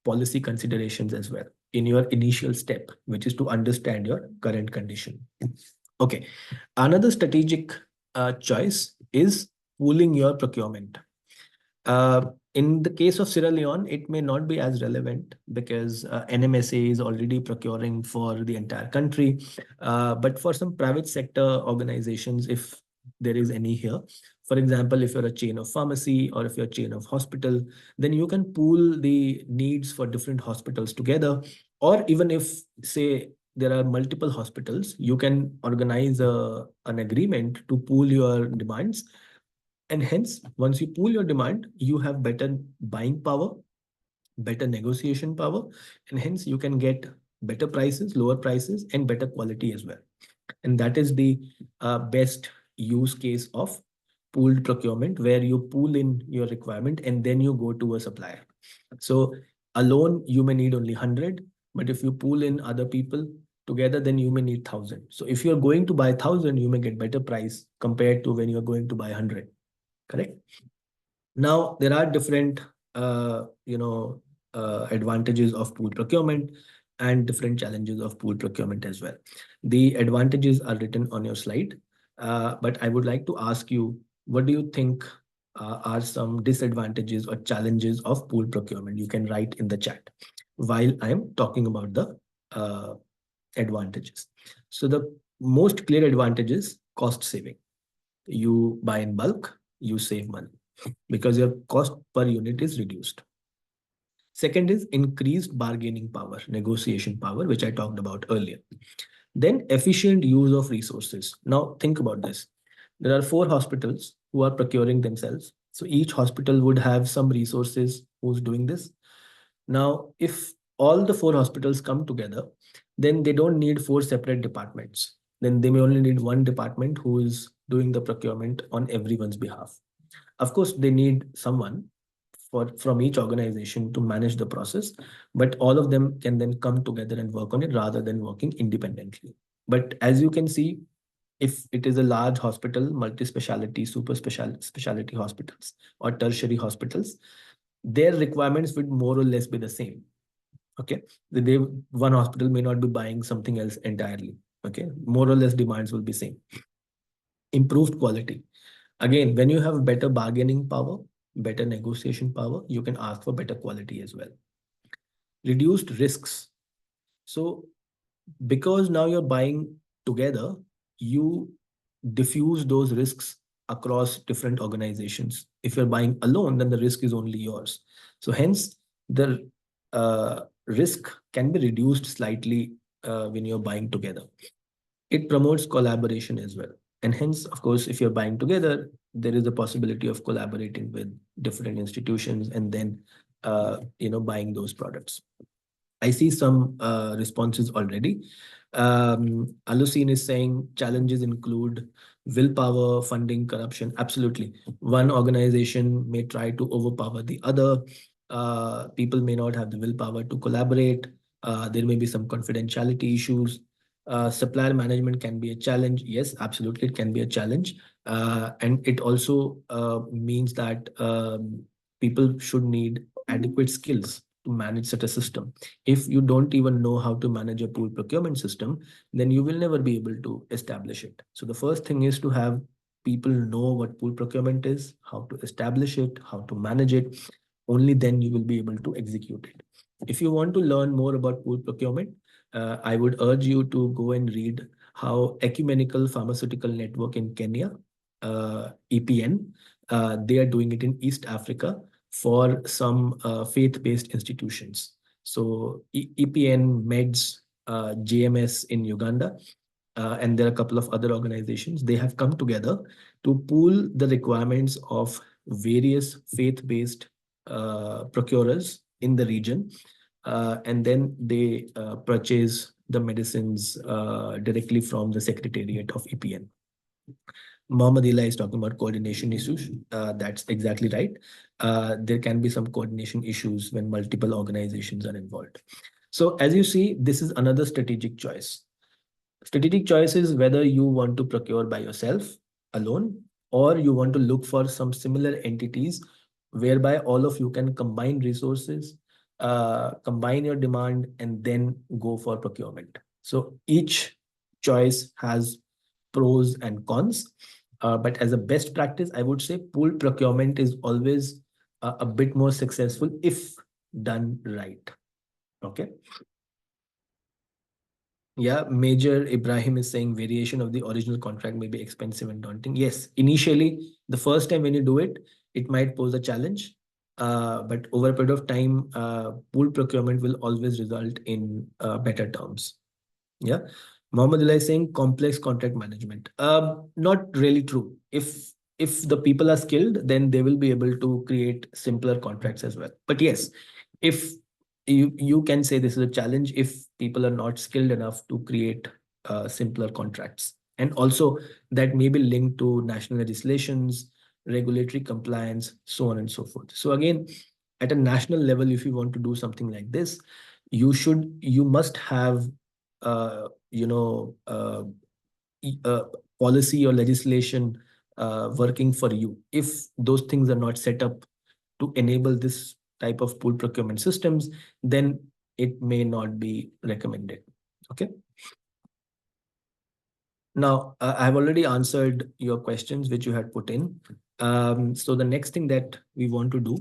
policy considerations as well in your initial step, which is to understand your current condition. Okay, another strategic choice is pooling your procurement. In the case of Sierra Leone, it may not be as relevant because NMSA is already procuring for the entire country. But for some private sector organizations, if there is any here, for example, if you're a chain of pharmacy or if you're a chain of hospital, then you can pool the needs for different hospitals together. Or even if, say, there are multiple hospitals, you can organize an agreement to pool your demands. And hence, once you pool your demand, you have better buying power, better negotiation power, and hence you can get better prices, lower prices, and better quality as well. And that is the best use case of pooled procurement, where you pool in your requirement and then you go to a supplier. So alone, you may need only 100, but if you pool in other people together, then you may need 1,000. So if you're going to buy 1,000, you may get better price compared to when you're going to buy 100. Correct. Now, there are different, advantages of pool procurement and different challenges of pool procurement as well. The advantages are written on your slide, but I would like to ask you, what do you think are some disadvantages or challenges of pool procurement? You can write in the chat while I'm talking about the advantages. So the most clear advantage is cost saving. You buy in bulk, you save money because your cost per unit is reduced. Second is increased bargaining power, negotiation power, which I talked about earlier. Then efficient use of resources. Now think about this. There are 4 hospitals who are procuring themselves. So each hospital would have some resources who's doing this. Now, if all the 4 hospitals come together, then they don't need 4 separate departments. Then they may only need one department who is doing the procurement on everyone's behalf. Of course, they need someone from each organization to manage the process, but all of them can then come together and work on it rather than working independently. But as you can see, if it is a large hospital, multi-speciality, specialty hospitals or tertiary hospitals, their requirements would more or less be the same. Okay, one hospital may not be buying something else entirely. Okay, more or less demands will be same. Improved quality. Again, when you have better bargaining power, better negotiation power, you can ask for better quality as well. Reduced risks. So because now you're buying together, you diffuse those risks across different organizations. If you're buying alone, then the risk is only yours. So hence the risk can be reduced slightly when you're buying together. It promotes collaboration as well. And hence, of course, if you're buying together, there is a possibility of collaborating with different institutions and then buying those products. I see some responses already. Alucine is saying challenges include willpower, funding, corruption. Absolutely. One organization may try to overpower the other. People may not have the willpower to collaborate. There may be some confidentiality issues. Supplier management can be a challenge. Yes, absolutely, it can be a challenge. And it also means that people should need adequate skills to manage such a system. If you don't even know how to manage a pool procurement system, then you will never be able to establish it. So the first thing is to have people know what pool procurement is, how to establish it, how to manage it. Only then you will be able to execute it. If you want to learn more about pool procurement, I would urge you to go and read how Ecumenical Pharmaceutical Network in Kenya, EPN, they are doing it in East Africa for some faith-based institutions. So EPN, MEDS, JMS in Uganda, and there are a couple of other organizations. They have come together to pool the requirements of various faith-based procurers in the region. And then they purchase the medicines directly from the secretariat of EPN. Mohammed Ila is talking about coordination issues. That's exactly right. There can be some coordination issues when multiple organizations are involved. So as you see, this is another strategic choice. Strategic choice is whether you want to procure by yourself alone, or you want to look for some similar entities whereby all of you can combine resources, combine your demand, and then go for procurement. So each choice has pros and cons. But as a best practice, I would say pool procurement is always a bit more successful if done right. Okay. Yeah, Major Ibrahim is saying variation of the original contract may be expensive and daunting. Yes, initially, the first time when you do it, it might pose a challenge. But over a period of time, pool procurement will always result in better terms. Yeah. Mohammed Ali is saying complex contract management. Not really true. If the people are skilled, then they will be able to create simpler contracts as well. But yes, if you can say this is a challenge if people are not skilled enough to create simpler contracts. And also that may be linked to national legislations, regulatory compliance, so on and so forth. So again, at a national level, if you want to do something like this, you must have policy or legislation working for you. If those things are not set up to enable this type of pool procurement systems, then it may not be recommended. Okay. Now, I've already answered your questions which you had put in. So the next thing that we want to do,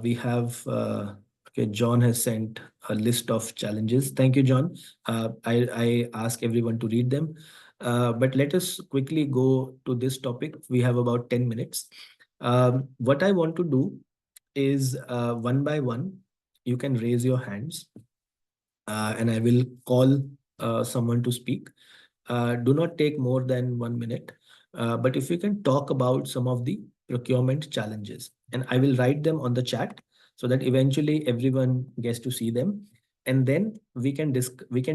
we have, okay, John has sent a list of challenges. Thank you, John. I ask everyone to read them. But let us quickly go to this topic. We have about 10 minutes. What I want to do is one by one, you can raise your hands and I will call someone to speak. Do not take more than 1 minute. But if you can talk about some of the procurement challenges, and I will write them on the chat so that eventually everyone gets to see them. And then we can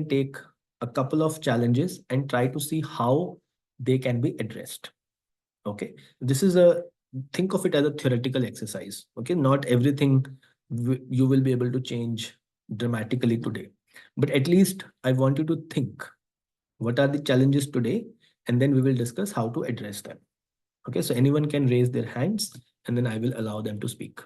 take a couple of challenges and try to see how they can be addressed. Okay, this is think of it as a theoretical exercise. Okay, not everything you will be able to change dramatically today, but at least I want you to think what are the challenges today, and then we will discuss how to address them. Okay, so anyone can raise their hands and then I will allow them to speak.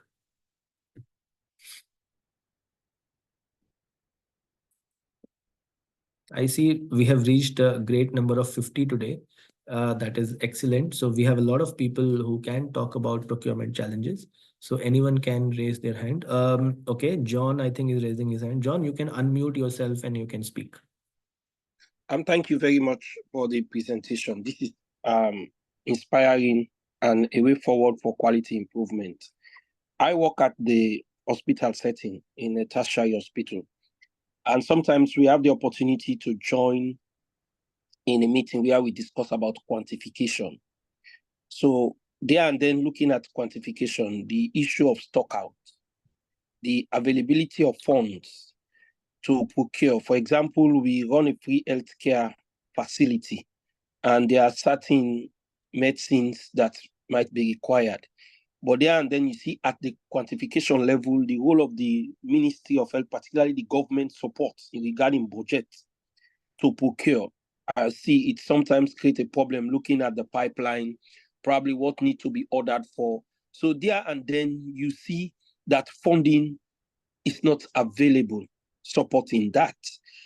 I see we have reached a great number of 50 today. That is excellent. So we have a lot of people who can talk about procurement challenges. So anyone can raise their hand. Okay, John, I think is raising his hand. John, you can unmute yourself and you can speak.
Thank you very much for the presentation. This is inspiring and a way forward for quality improvement. I work at the hospital setting in a tertiary hospital, and sometimes we have the opportunity to join in a meeting where we discuss about quantification. So there and then, looking at quantification, the issue of stock out, the availability of funds to procure. For example, we run a free healthcare facility, and there are certain medicines that might be required. But there and then you see at the quantification level, the role of the Ministry of Health, particularly the government support regarding budget to procure. I see it sometimes create a problem looking at the pipeline, probably what needs to be ordered for. So there and then you see that funding is not available supporting that.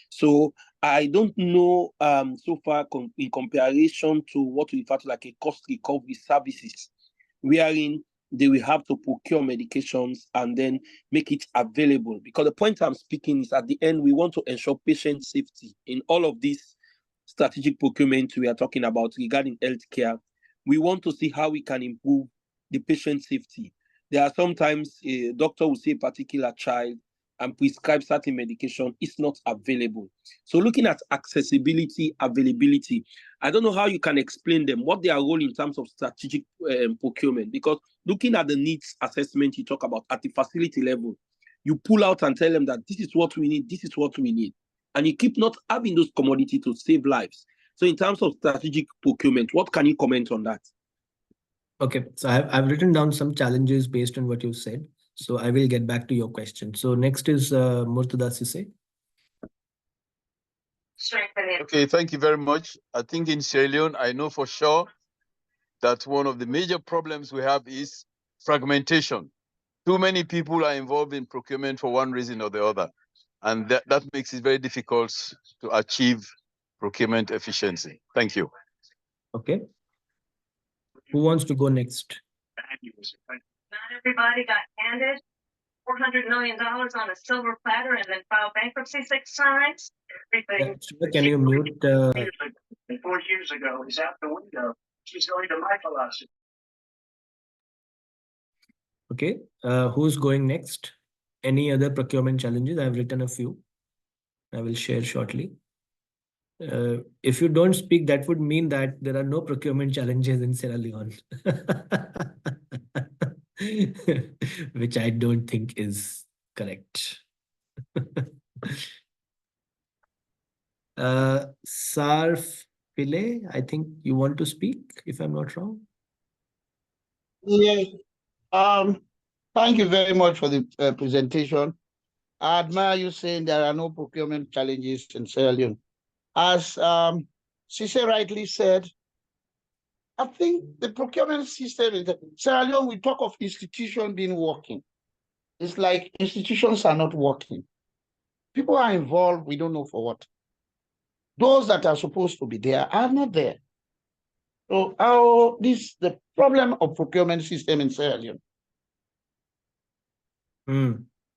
So I don't know so far in comparison to what we refer to like a cost recovery services, wherein they will have to procure medications and then make it available. Because the point I'm speaking is at the end, we want to ensure patient safety in all of these strategic procurement we are talking about regarding healthcare. We want to see how we can improve the patient safety. There are sometimes a doctor will see a particular child and prescribe certain medication is not available. So looking at accessibility, availability, I don't know how you can explain them, what their role in terms of strategic procurement, because looking at the needs assessment you talk about at the facility level, you pull out and tell them that this is what we need, this is what we need. And you keep not having those commodities to save lives. So in terms of strategic procurement, what can you comment on that?
Okay, so I've written down some challenges based on what you said. So I will get back to your question. So next is Murtada Sise.
Okay, thank you very much. I think in Sierra Leone, I know for sure that one of the major problems we have is fragmentation. Too many people are involved in procurement for one reason or the other. And that makes it very difficult to achieve procurement efficiency. Thank you.
Okay. Who wants to go next?
Not everybody got handed $400 million on a silver platter and then filed bankruptcy 6 times. Everything.
Can you mute?
4 years ago is out the window. She's going to my philosophy.
Okay. Who's going next? Any other procurement challenges? I've written a few. I will share shortly. If you don't speak, that would mean that there are no procurement challenges in Sierra Leone, which I don't think is correct. Sarf Pile, I think you want to speak, if I'm not wrong.
Yeah. Thank you very much for the presentation. I admire you saying there are no procurement challenges in Sierra Leone. As Cisse rightly said, I think the procurement system in Sierra Leone, we talk of institutions being working. It's like institutions are not working. People are involved, we don't know for what. Those that are supposed to be there are not there. So the problem of procurement system in Sierra Leone.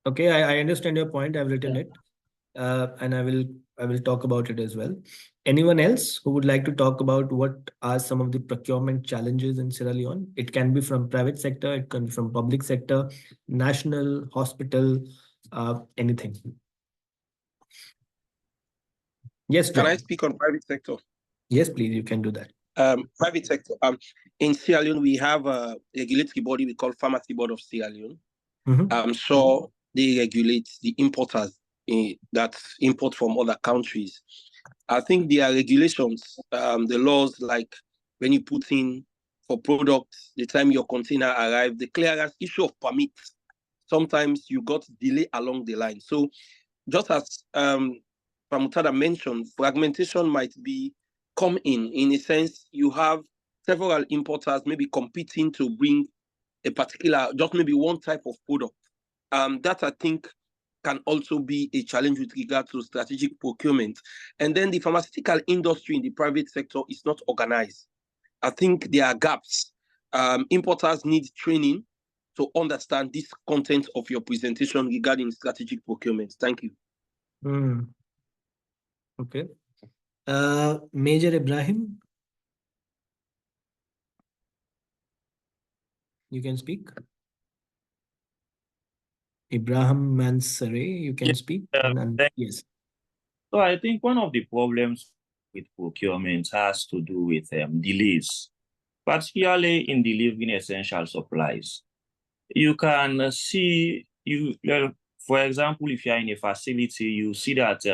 Okay, I understand your point. I've written it, and I will talk about it as well. Anyone else who would like to talk about what are some of the procurement challenges in Sierra Leone? It can be from private sector, it can be from public sector, national, hospital, anything. Yes, John.
Can I speak on private sector?
Yes, please, you can do that.
Private sector. In Sierra Leone, we have a regulatory body we call Pharmacy Board of Sierra Leone.
Mhm.
I'm sure they regulate the importers that import from other countries. I think there are regulations, the laws, like when you put in for products, the time your container arrives, the clearance issue of permits. Sometimes you got delay along the line. So just as Pamutada mentioned, fragmentation might be come in a sense, you have several importers maybe competing to bring a particular, just maybe one type of product. That I think can also be a challenge with regard to strategic procurement. And then the pharmaceutical industry in the private sector is not organized. I think there are gaps. Importers need training to understand this content of your presentation regarding strategic procurement. Thank you.
Okay. Major Ibrahim, you can speak. Ibrahim Mansare, you can speak. Yes.
So I think one of the problems with procurement has to do with delays, particularly in delivering essential supplies. You can see, for example, if you're in a facility, you see that,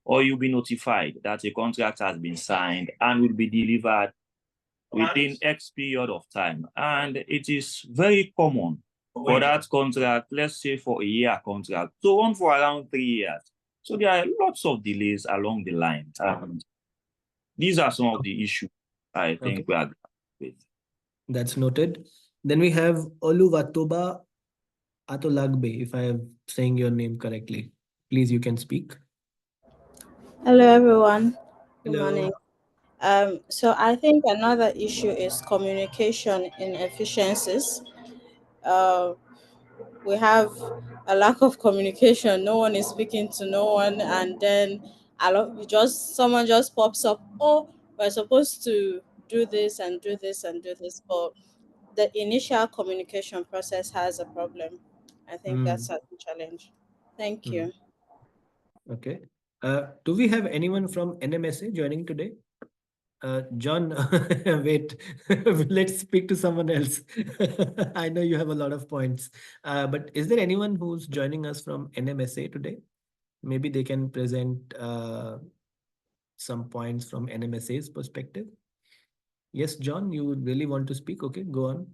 or you'll be notified that a contract has been signed and will be delivered within X period of time. And it is very common for that contract, let's say for a year contract, to run for around 3 years. So there are lots of delays along the line. These are some of the issues I think we are with.
That's noted. Then we have Oluvatoba Atolagbe, if I am saying your name correctly. Please, you can speak.
Hello, everyone. Good
Hello.
morning. So I think another issue is communication inefficiencies. We have a lack of communication. No one is speaking to no one, and then someone just pops up. Oh, we're supposed to do this and do this and do this, but the initial communication process has a problem. I think that's a challenge. Thank you.
Okay. Do we have anyone from NMSA joining today? John, wait, let's speak to someone else. I know you have a lot of points, but is there anyone who's joining us from NMSA today? Maybe they can present some points from NMSA's perspective. Yes, John, you would really want to speak? Okay, go on.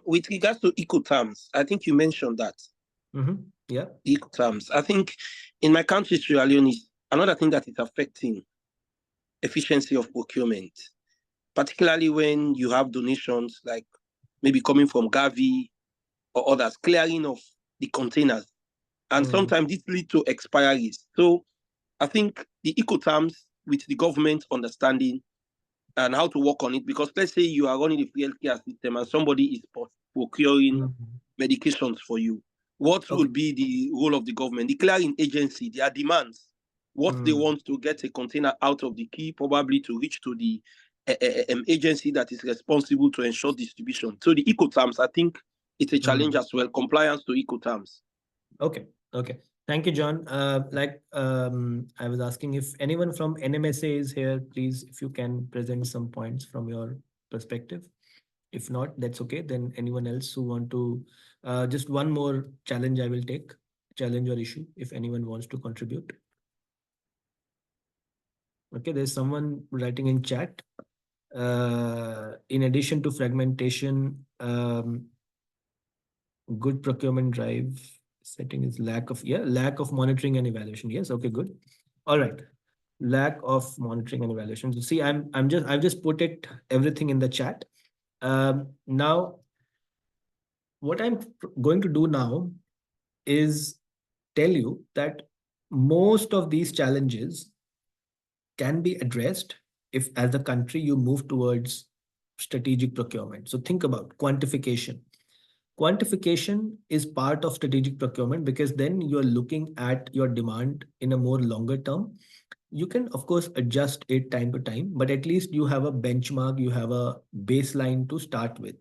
With regards to Ecoterms, I think you mentioned that.
Yeah.
Ecoterms. I think in my country, Sierra Leone, is another thing that is affecting efficiency of procurement, particularly when you have donations like maybe coming from Gavi or others, clearing of the containers. And sometimes this leads to expiries. So I think the Ecoterms with the government understanding and how to work on it, because let's say you are running a free healthcare system and somebody is procuring medications for you. What will be the role of the government? The clearing agency, their demands, what they want to get a container out of the key, probably to reach to the agency that is responsible to ensure distribution. So the Ecoterms, I think it's a challenge as well, compliance to Ecoterms.
Okay. Thank you, John. I was asking if anyone from NMSA is here, please, if you can present some points from your perspective. If not, that's okay. Then anyone else who want to, just one more challenge I will take, challenge or issue, if anyone wants to contribute. Okay, there's someone writing in chat. In addition to fragmentation, good procurement drive setting is lack of monitoring and evaluation. Yes, okay, good. All right. Lack of monitoring and evaluation. So see, I've just put everything in the chat. Now, what I'm going to do now is tell you that most of these challenges can be addressed if, as a country, you move towards strategic procurement. So think about quantification. Quantification is part of strategic procurement because then you're looking at your demand in a more longer term. You can, of course, adjust it time to time, but at least you have a benchmark, you have a baseline to start with.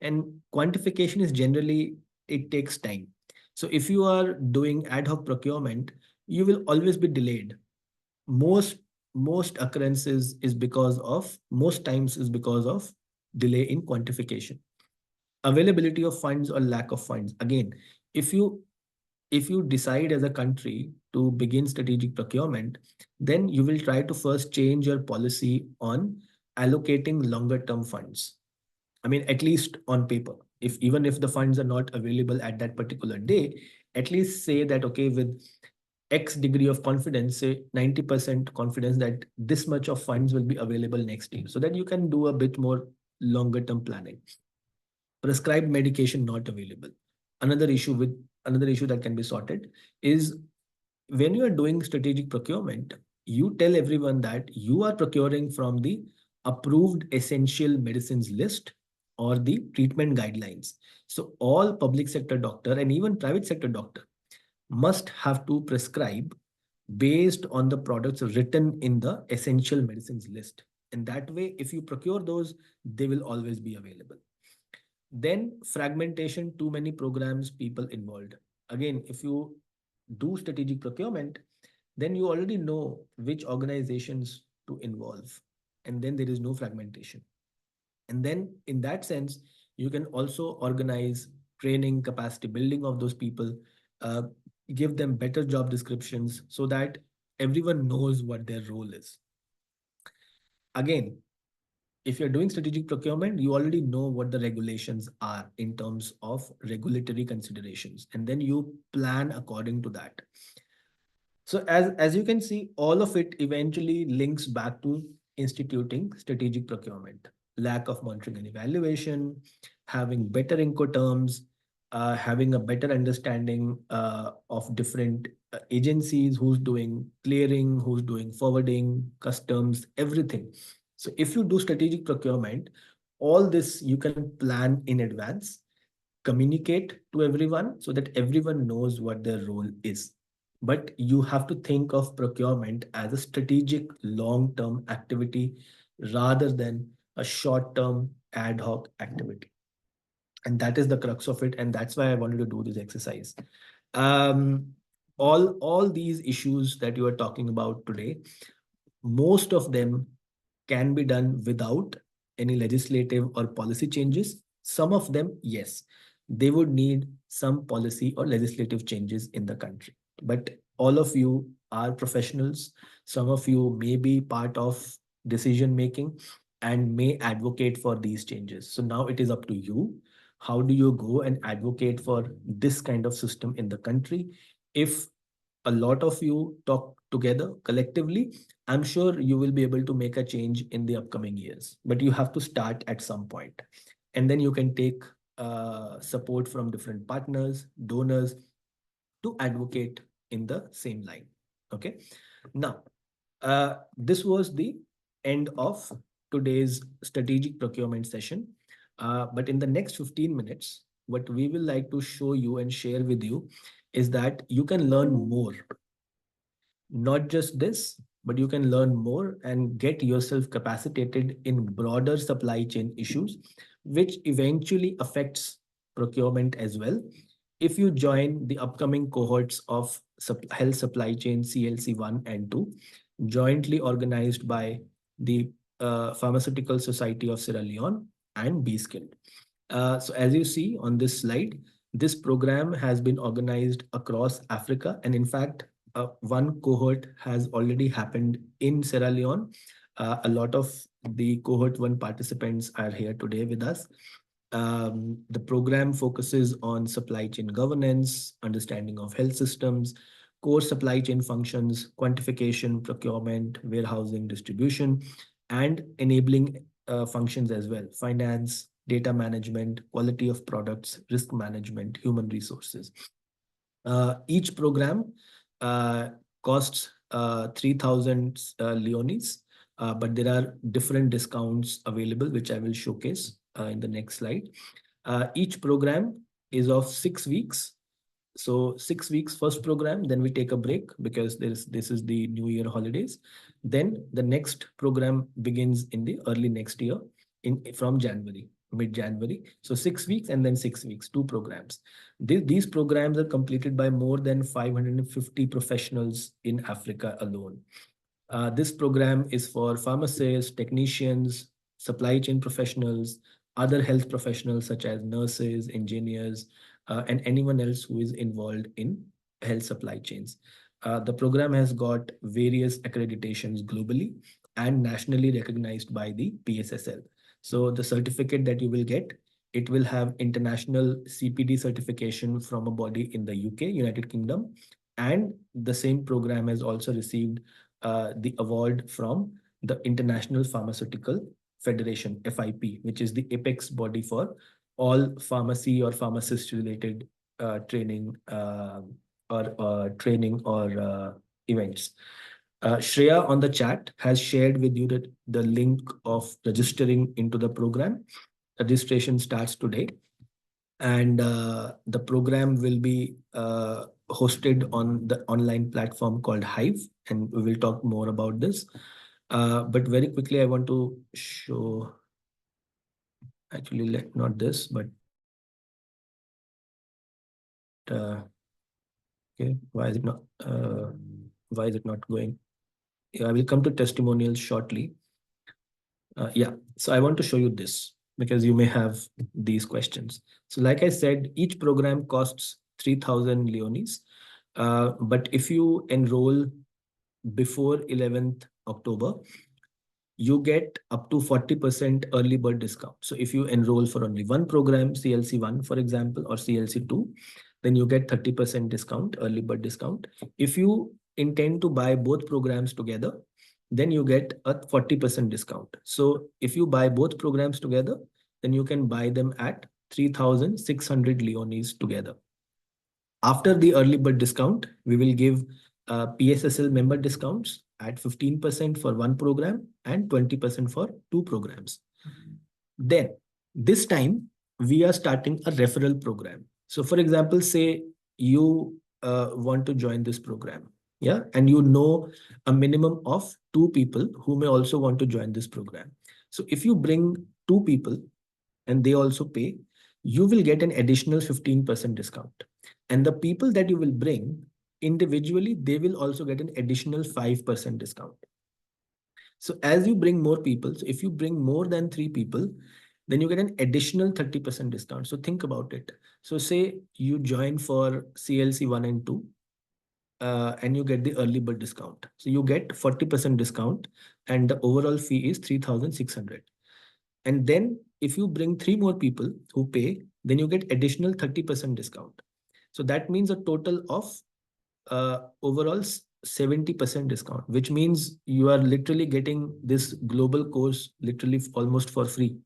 And quantification is generally, it takes time. So if you are doing ad hoc procurement, you will always be delayed. Most occurrences is because of, most times is because of delay in quantification. availability of funds or lack of funds. Again, if you decide as a country to begin strategic procurement, then you will try to first change your policy on allocating longer term funds. I mean, at least on paper. If even if the funds are not available at that particular day, at least say that, okay, with X degree of confidence, say 90% confidence that this much of funds will be available next year, so that you can do a bit more longer term planning. Prescribed medication not available. Another issue that can be sorted is when you are doing strategic procurement, you tell everyone that you are procuring from the approved essential medicines list or the treatment guidelines. So all public sector doctor and even private sector doctor must have to prescribe based on the products written in the essential medicines list. And that way, if you procure those, they will always be available. Then fragmentation, too many programs, people involved. Again, if you do strategic procurement, then you already know which organizations to involve. And then there is no fragmentation. And then in that sense, you can also organize training, capacity building of those people, uh, give them better job descriptions so that everyone knows what their role is. Again, if you're doing strategic procurement, you already know what the regulations are in terms of regulatory considerations, and then you plan according to that. So as you can see, all of it eventually links back to instituting strategic procurement. Lack of monitoring and evaluation, having better Incoterms, having a better understanding of different agencies, who's doing clearing, who's doing forwarding, customs, everything. So if you do strategic procurement, all this you can plan in advance, communicate to everyone so that everyone knows what their role is. But you have to think of procurement as a strategic long-term activity rather than a short-term ad hoc activity. And that is the crux of it. And that's why I wanted to do this exercise. Um, all these issues that you are talking about today, most of them can be done without any legislative or policy changes. Some of them, yes, they would need some policy or legislative changes in the country. But all of you are professionals. Some of you may be part of decision making and may advocate for these changes. So now it is up to you. How do you go and advocate for this kind of system in the country? If a lot of you talk together collectively, I'm sure you will be able to make a change in the upcoming years. But you have to start at some point, and then you can take support from different partners, donors to advocate in the same line. Okay. Now, this was the end of today's strategic procurement session. But in the next 15 minutes, what we will like to show you and share with you is that you can learn more. Not just this, but you can learn more and get yourself capacitated in broader supply chain issues, which eventually affects procurement as well. If you join the upcoming cohorts of health supply chain CLC 1 and 2, jointly organized by the Pharmaceutical Society of Sierra Leone and B-Skilled. So as you see on this slide, this program has been organized across Africa. And in fact, one cohort has already happened in Sierra Leone. A lot of the cohort 1 participants are here today with us. The program focuses on supply chain governance, understanding of health systems, core supply chain functions, quantification, procurement, warehousing, distribution, and enabling functions as well: finance, data management, quality of products, risk management, human resources. Each program costs 3,000 Leones, but there are different discounts available, which I will showcase in the next slide. Each program is of 6 weeks. So 6 weeks first program, then we take a break because this is the New Year holidays. Then the next program begins in the early next year from January, mid-January. So 6 weeks and then 6 weeks, 2 programs. These programs are completed by more than 550 professionals in Africa alone. This program is for pharmacists, technicians, supply chain professionals, other health professionals such as nurses, engineers, and anyone else who is involved in health supply chains. The program has got various accreditations globally and nationally recognized by the PSSL. So the certificate that you will get, it will have international CPD certification from a body in the UK, United Kingdom, and the same program has also received the award from the International Pharmaceutical Federation, FIP, which is the apex body for all pharmacy or pharmacist related training or events. Shreya on the chat has shared with you the link of registering into the program. Registration starts today, and the program will be hosted on the online platform called Hive, and we will talk more about this. But very quickly, I want to show, actually, not this, but okay, why is it not going? Yeah, I will come to testimonials shortly. Yeah, so I want to show you this because you may have these questions. So like I said, each program costs 3,000 Leones. But if you enroll before 11th October, you get up to 40% early bird discount. So if you enroll for only one program, CLC1, for example, or CLC2, then you get 30% discount, early bird discount. If you intend to buy both programs together, then you get a 40% discount. So if you buy both programs together, then you can buy them at 3,600 Leones together. After the early bird discount, we will give PSSL member discounts at 15% for one program and 20% for two programs. Then this time we are starting a referral program. So for example, say you want to join this program, yeah, and you know a minimum of 2 people who may also want to join this program. So if you bring 2 people and they also pay, you will get an additional 15% discount. And the people that you will bring individually, they will also get an additional 5% discount. So as you bring more people, so if you bring more than 3 people, then you get an additional 30% discount. So think about it. So say you join for CLC 1 and 2, and you get the early bird discount. So you get 40% discount and the overall fee is 3,600. And then if you bring 3 more people who pay, then you get additional 30% discount. So that means a total of overall 70% discount, which means you are literally getting this global course literally almost for free,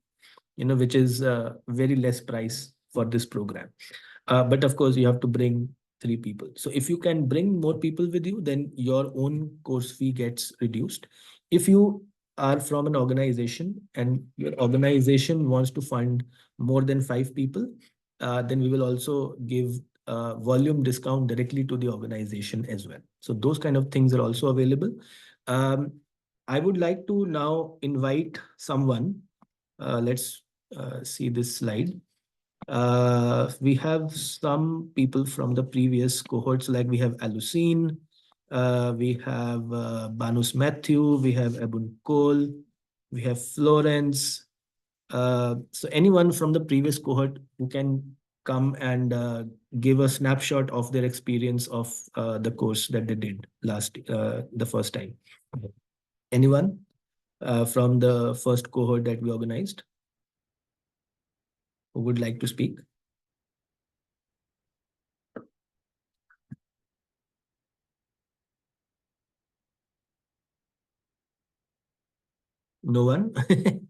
which is very less price for this program. But of course, you have to bring 3 people. So if you can bring more people with you, then your own course fee gets reduced. If you are from an organization and your organization wants to fund more than 5 people, then we will also give volume discount directly to the organization as well. So those kind of things are also available. I would like to now invite someone. Let's see this slide. We have some people from the previous cohorts, like we have Alucine, we have Banus Matthew, we have Ebun Cole, we have Florence. So anyone from the previous cohort who can come and give a snapshot of their experience of the course that they did the first time. Anyone from the first cohort that we organized who would like to speak? No one.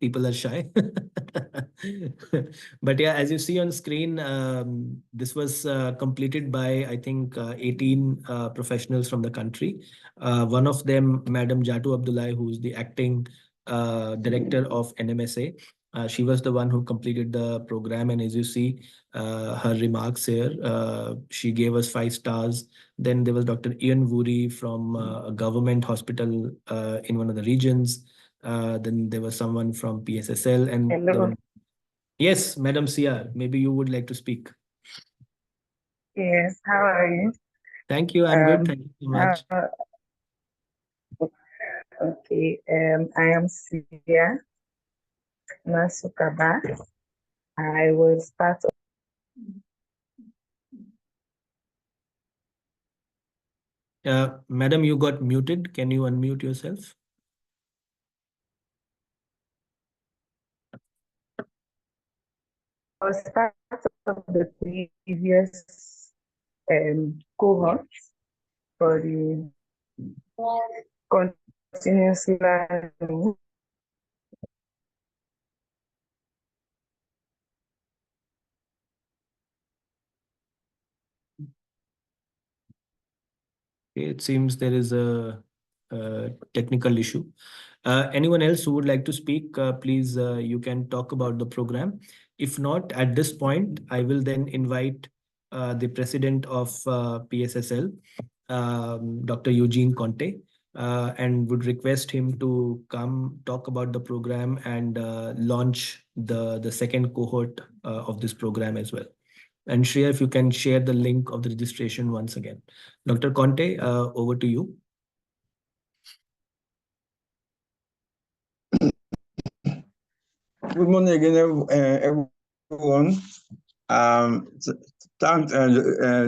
People are shy. But yeah, as you see on screen, this was completed by, I think, 18 professionals from the country. One of them, Madam Jatu Abdullahi, who's the acting director of NMSA. She was the one who completed the program. And as you see her remarks here, she gave us 5 stars. Then there was Dr. Ian Woory from a government hospital in one of the regions. Then there was someone from PSSL and
Hello.
Yes, Madam CR, maybe you would like to speak.
Yes, how are you?
Thank you. I'm good. Thank you so much.
Okay. I am Sia Nasukaba. I will start.
Madam, you got muted. Can you unmute yourself?
I'll start of the previous cohort for the continuous learning.
It seems there is a technical issue. Anyone else who would like to speak, please, you can talk about the program. If not, at this point, I will then invite the president of PSSL, Dr. Eugene Conte, and would request him to come talk about the program and launch the second cohort of this program as well. And Shreya, if you can share the link of the registration once again. Dr. Conte, over to you.
Good morning again, everyone. Thanks,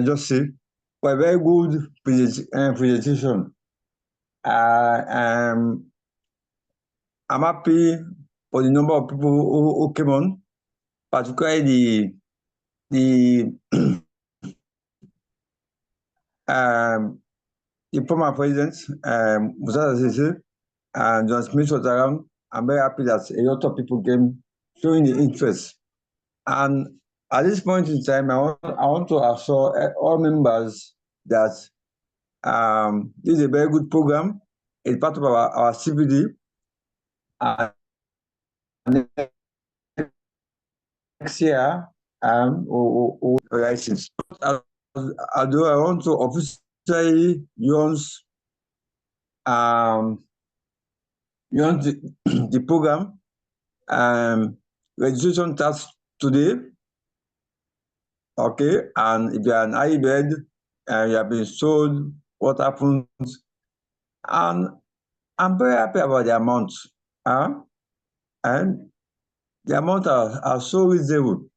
Joseph, for a very good presentation. I'm happy for the number of people who came on, particularly the former president, Musa Sese, and John Smith was around. I'm very happy that a lot of people came showing the interest. And at this point in time, I want to assure all members that this is a very good program. It's part of our CPD. And next year, license. Although I want to officially use the program, registration starts today. Okay, and if you are an IBED and you have been sold, what happens? And I'm very happy about the amount. And the amount are so reasonable.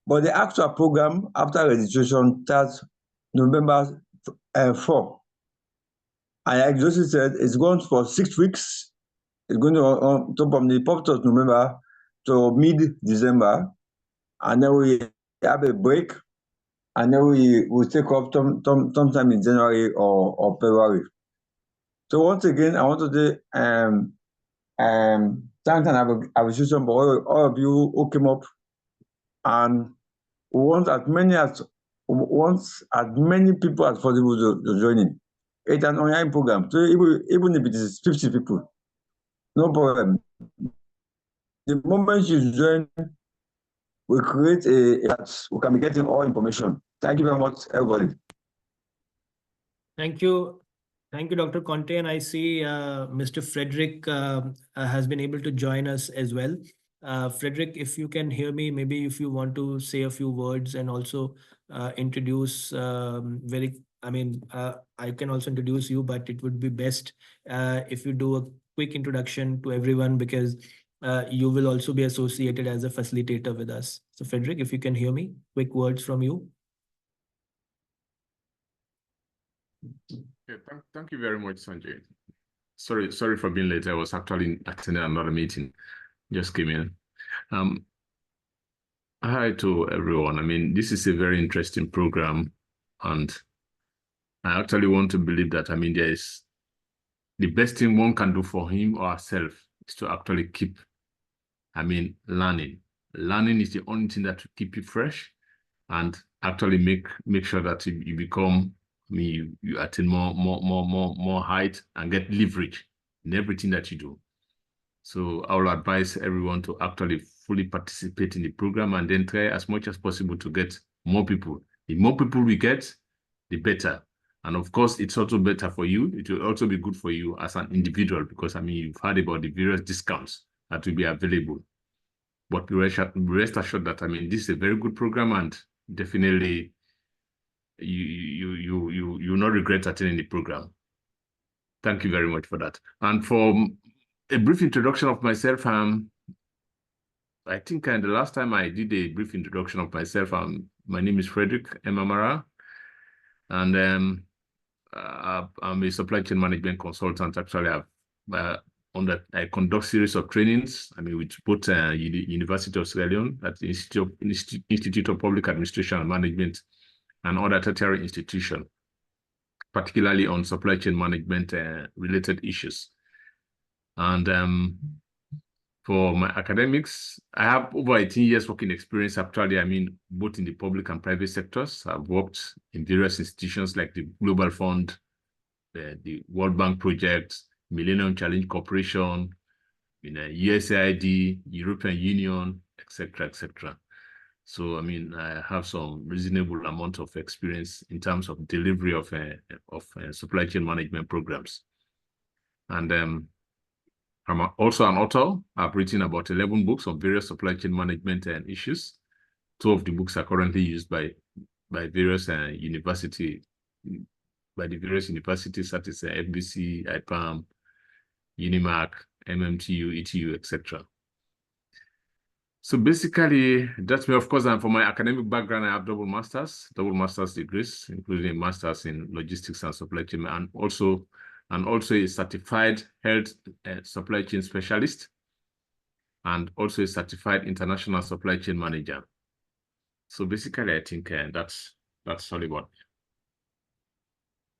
But the actual program after registration starts November 4. And like Josie said, it's going for 6 weeks. It's going to from the 4th of November to mid-December. And then we have a break. And then we will take up sometime in January or February. So once again, I want to say thanks and appreciation for all of you who came up, and we want as many people as possible to join in. It's an online program, so even if it is 50 people, no problem. The moment you join, we create we can be getting all information. Thank you very much, everybody.
Thank you. Thank you, Dr. Conte. And I see Mr. Frederick has been able to join us as well. Frederick, if you can hear me, maybe if you want to say a few words and also introduce I can also introduce you, but it would be best if you do a quick introduction to everyone, because you will also be associated as a facilitator with us. So Frederick, if you can hear me, quick words from you.
Yeah, thank you very much, Sanjay. Sorry for being late. I was actually attending another meeting. Just came in. Hi to everyone. I mean, this is a very interesting program, and I actually want to believe that, I mean, there is the best thing one can do for him or herself is to actually keep, I mean, learning. Learning is the only thing that will keep you fresh and actually make sure that you become, I mean, you attain more height and get leverage in everything that you do. So I will advise everyone to actually fully participate in the program and then try as much as possible to get more people. The more people we get, the better. And of course, it's also better for you. It will also be good for you as an individual, because I mean, you've heard about the various discounts that will be available. But rest assured that, I mean, this is a very good program, and definitely you will not regret attending the program. Thank you very much for that. And for a brief introduction of myself, I think the last time I did a brief introduction of myself, my name is Frederick Emamara, and I'm a supply chain management consultant. Actually, I conduct series of trainings. I mean, with both University of Sierra Leone, at the Institute of Public Administration and Management, and other tertiary institutions, particularly on supply chain management related issues. And for my academics, I have over 18 years working experience, actually, I mean, both in the public and private sectors. I've worked in various institutions like the Global Fund, the World Bank Project, Millennium Challenge Corporation, USAID, European Union, etc., etc. So, I mean, I have some reasonable amount of experience in terms of delivery of supply chain management programs. And I'm also an author. I've written about 11 books on various supply chain management issues. 2 of the books are currently used by various universities, such as FBC, IPAM, UNIMAC, MMTU, ETU, etc. So basically, that's me. Of course, and for my academic background, I have double master's degrees, including a master's in logistics and supply chain, and also a certified health supply chain specialist, and also a certified international supply chain manager. So basically, I think that's all about.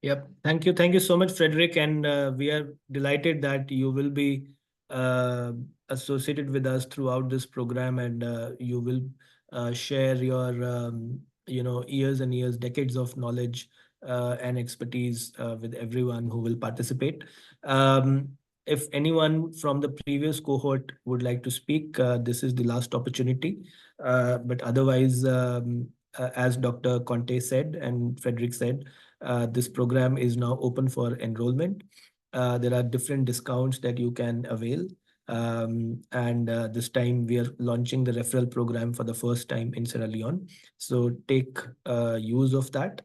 Yep. Thank you so much, Frederick. And we are delighted that you will be associated with us throughout this program, and you will share your years and years, decades of knowledge and expertise with everyone who will participate. If anyone from the previous cohort would like to speak, this is the last opportunity. But otherwise, as Dr. Conte said and Frederick said, this program is now open for enrollment. There are different discounts that you can avail. And this time we are launching the referral program for the first time in Sierra Leone. So take use of that,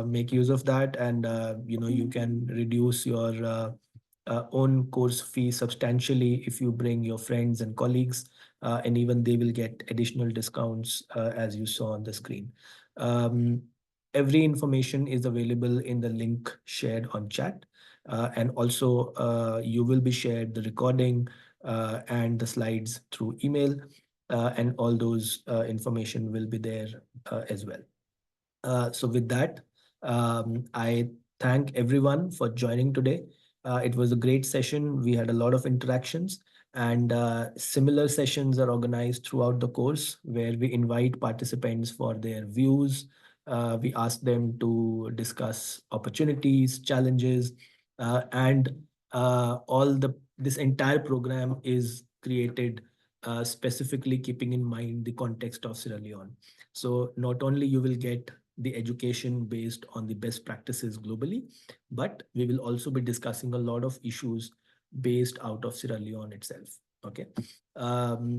make use of that, and you can reduce your own course fee substantially if you bring your friends and colleagues, and even they will get additional discounts as you saw on the screen. Every information is available in the link shared on chat. And also you will be shared the recording and the slides through email, and all those information will be there as well. So with that, I thank everyone for joining today. It was a great session. We had a lot of interactions, and similar sessions are organized throughout the course where we invite participants for their views. We ask them to discuss opportunities, challenges, and this entire program is created specifically keeping in mind the context of Sierra Leone. So not only you will get the education based on the best practices globally, but we will also be discussing a lot of issues based out of Sierra Leone itself. Okay.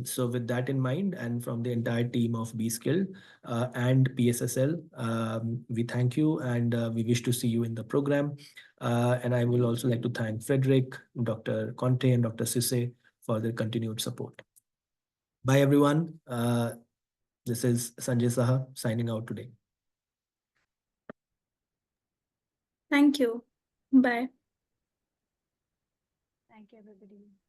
So with that in mind, and from the entire team of B-Skilled and PSSL, we thank you, and we wish to see you in the program. And I will also like to thank Frederick, Dr. Conte, and Dr. Sisse for their continued support. Bye, everyone. This is Sanjay Saha signing out today.
Thank you. Bye.
Thank you, everybody.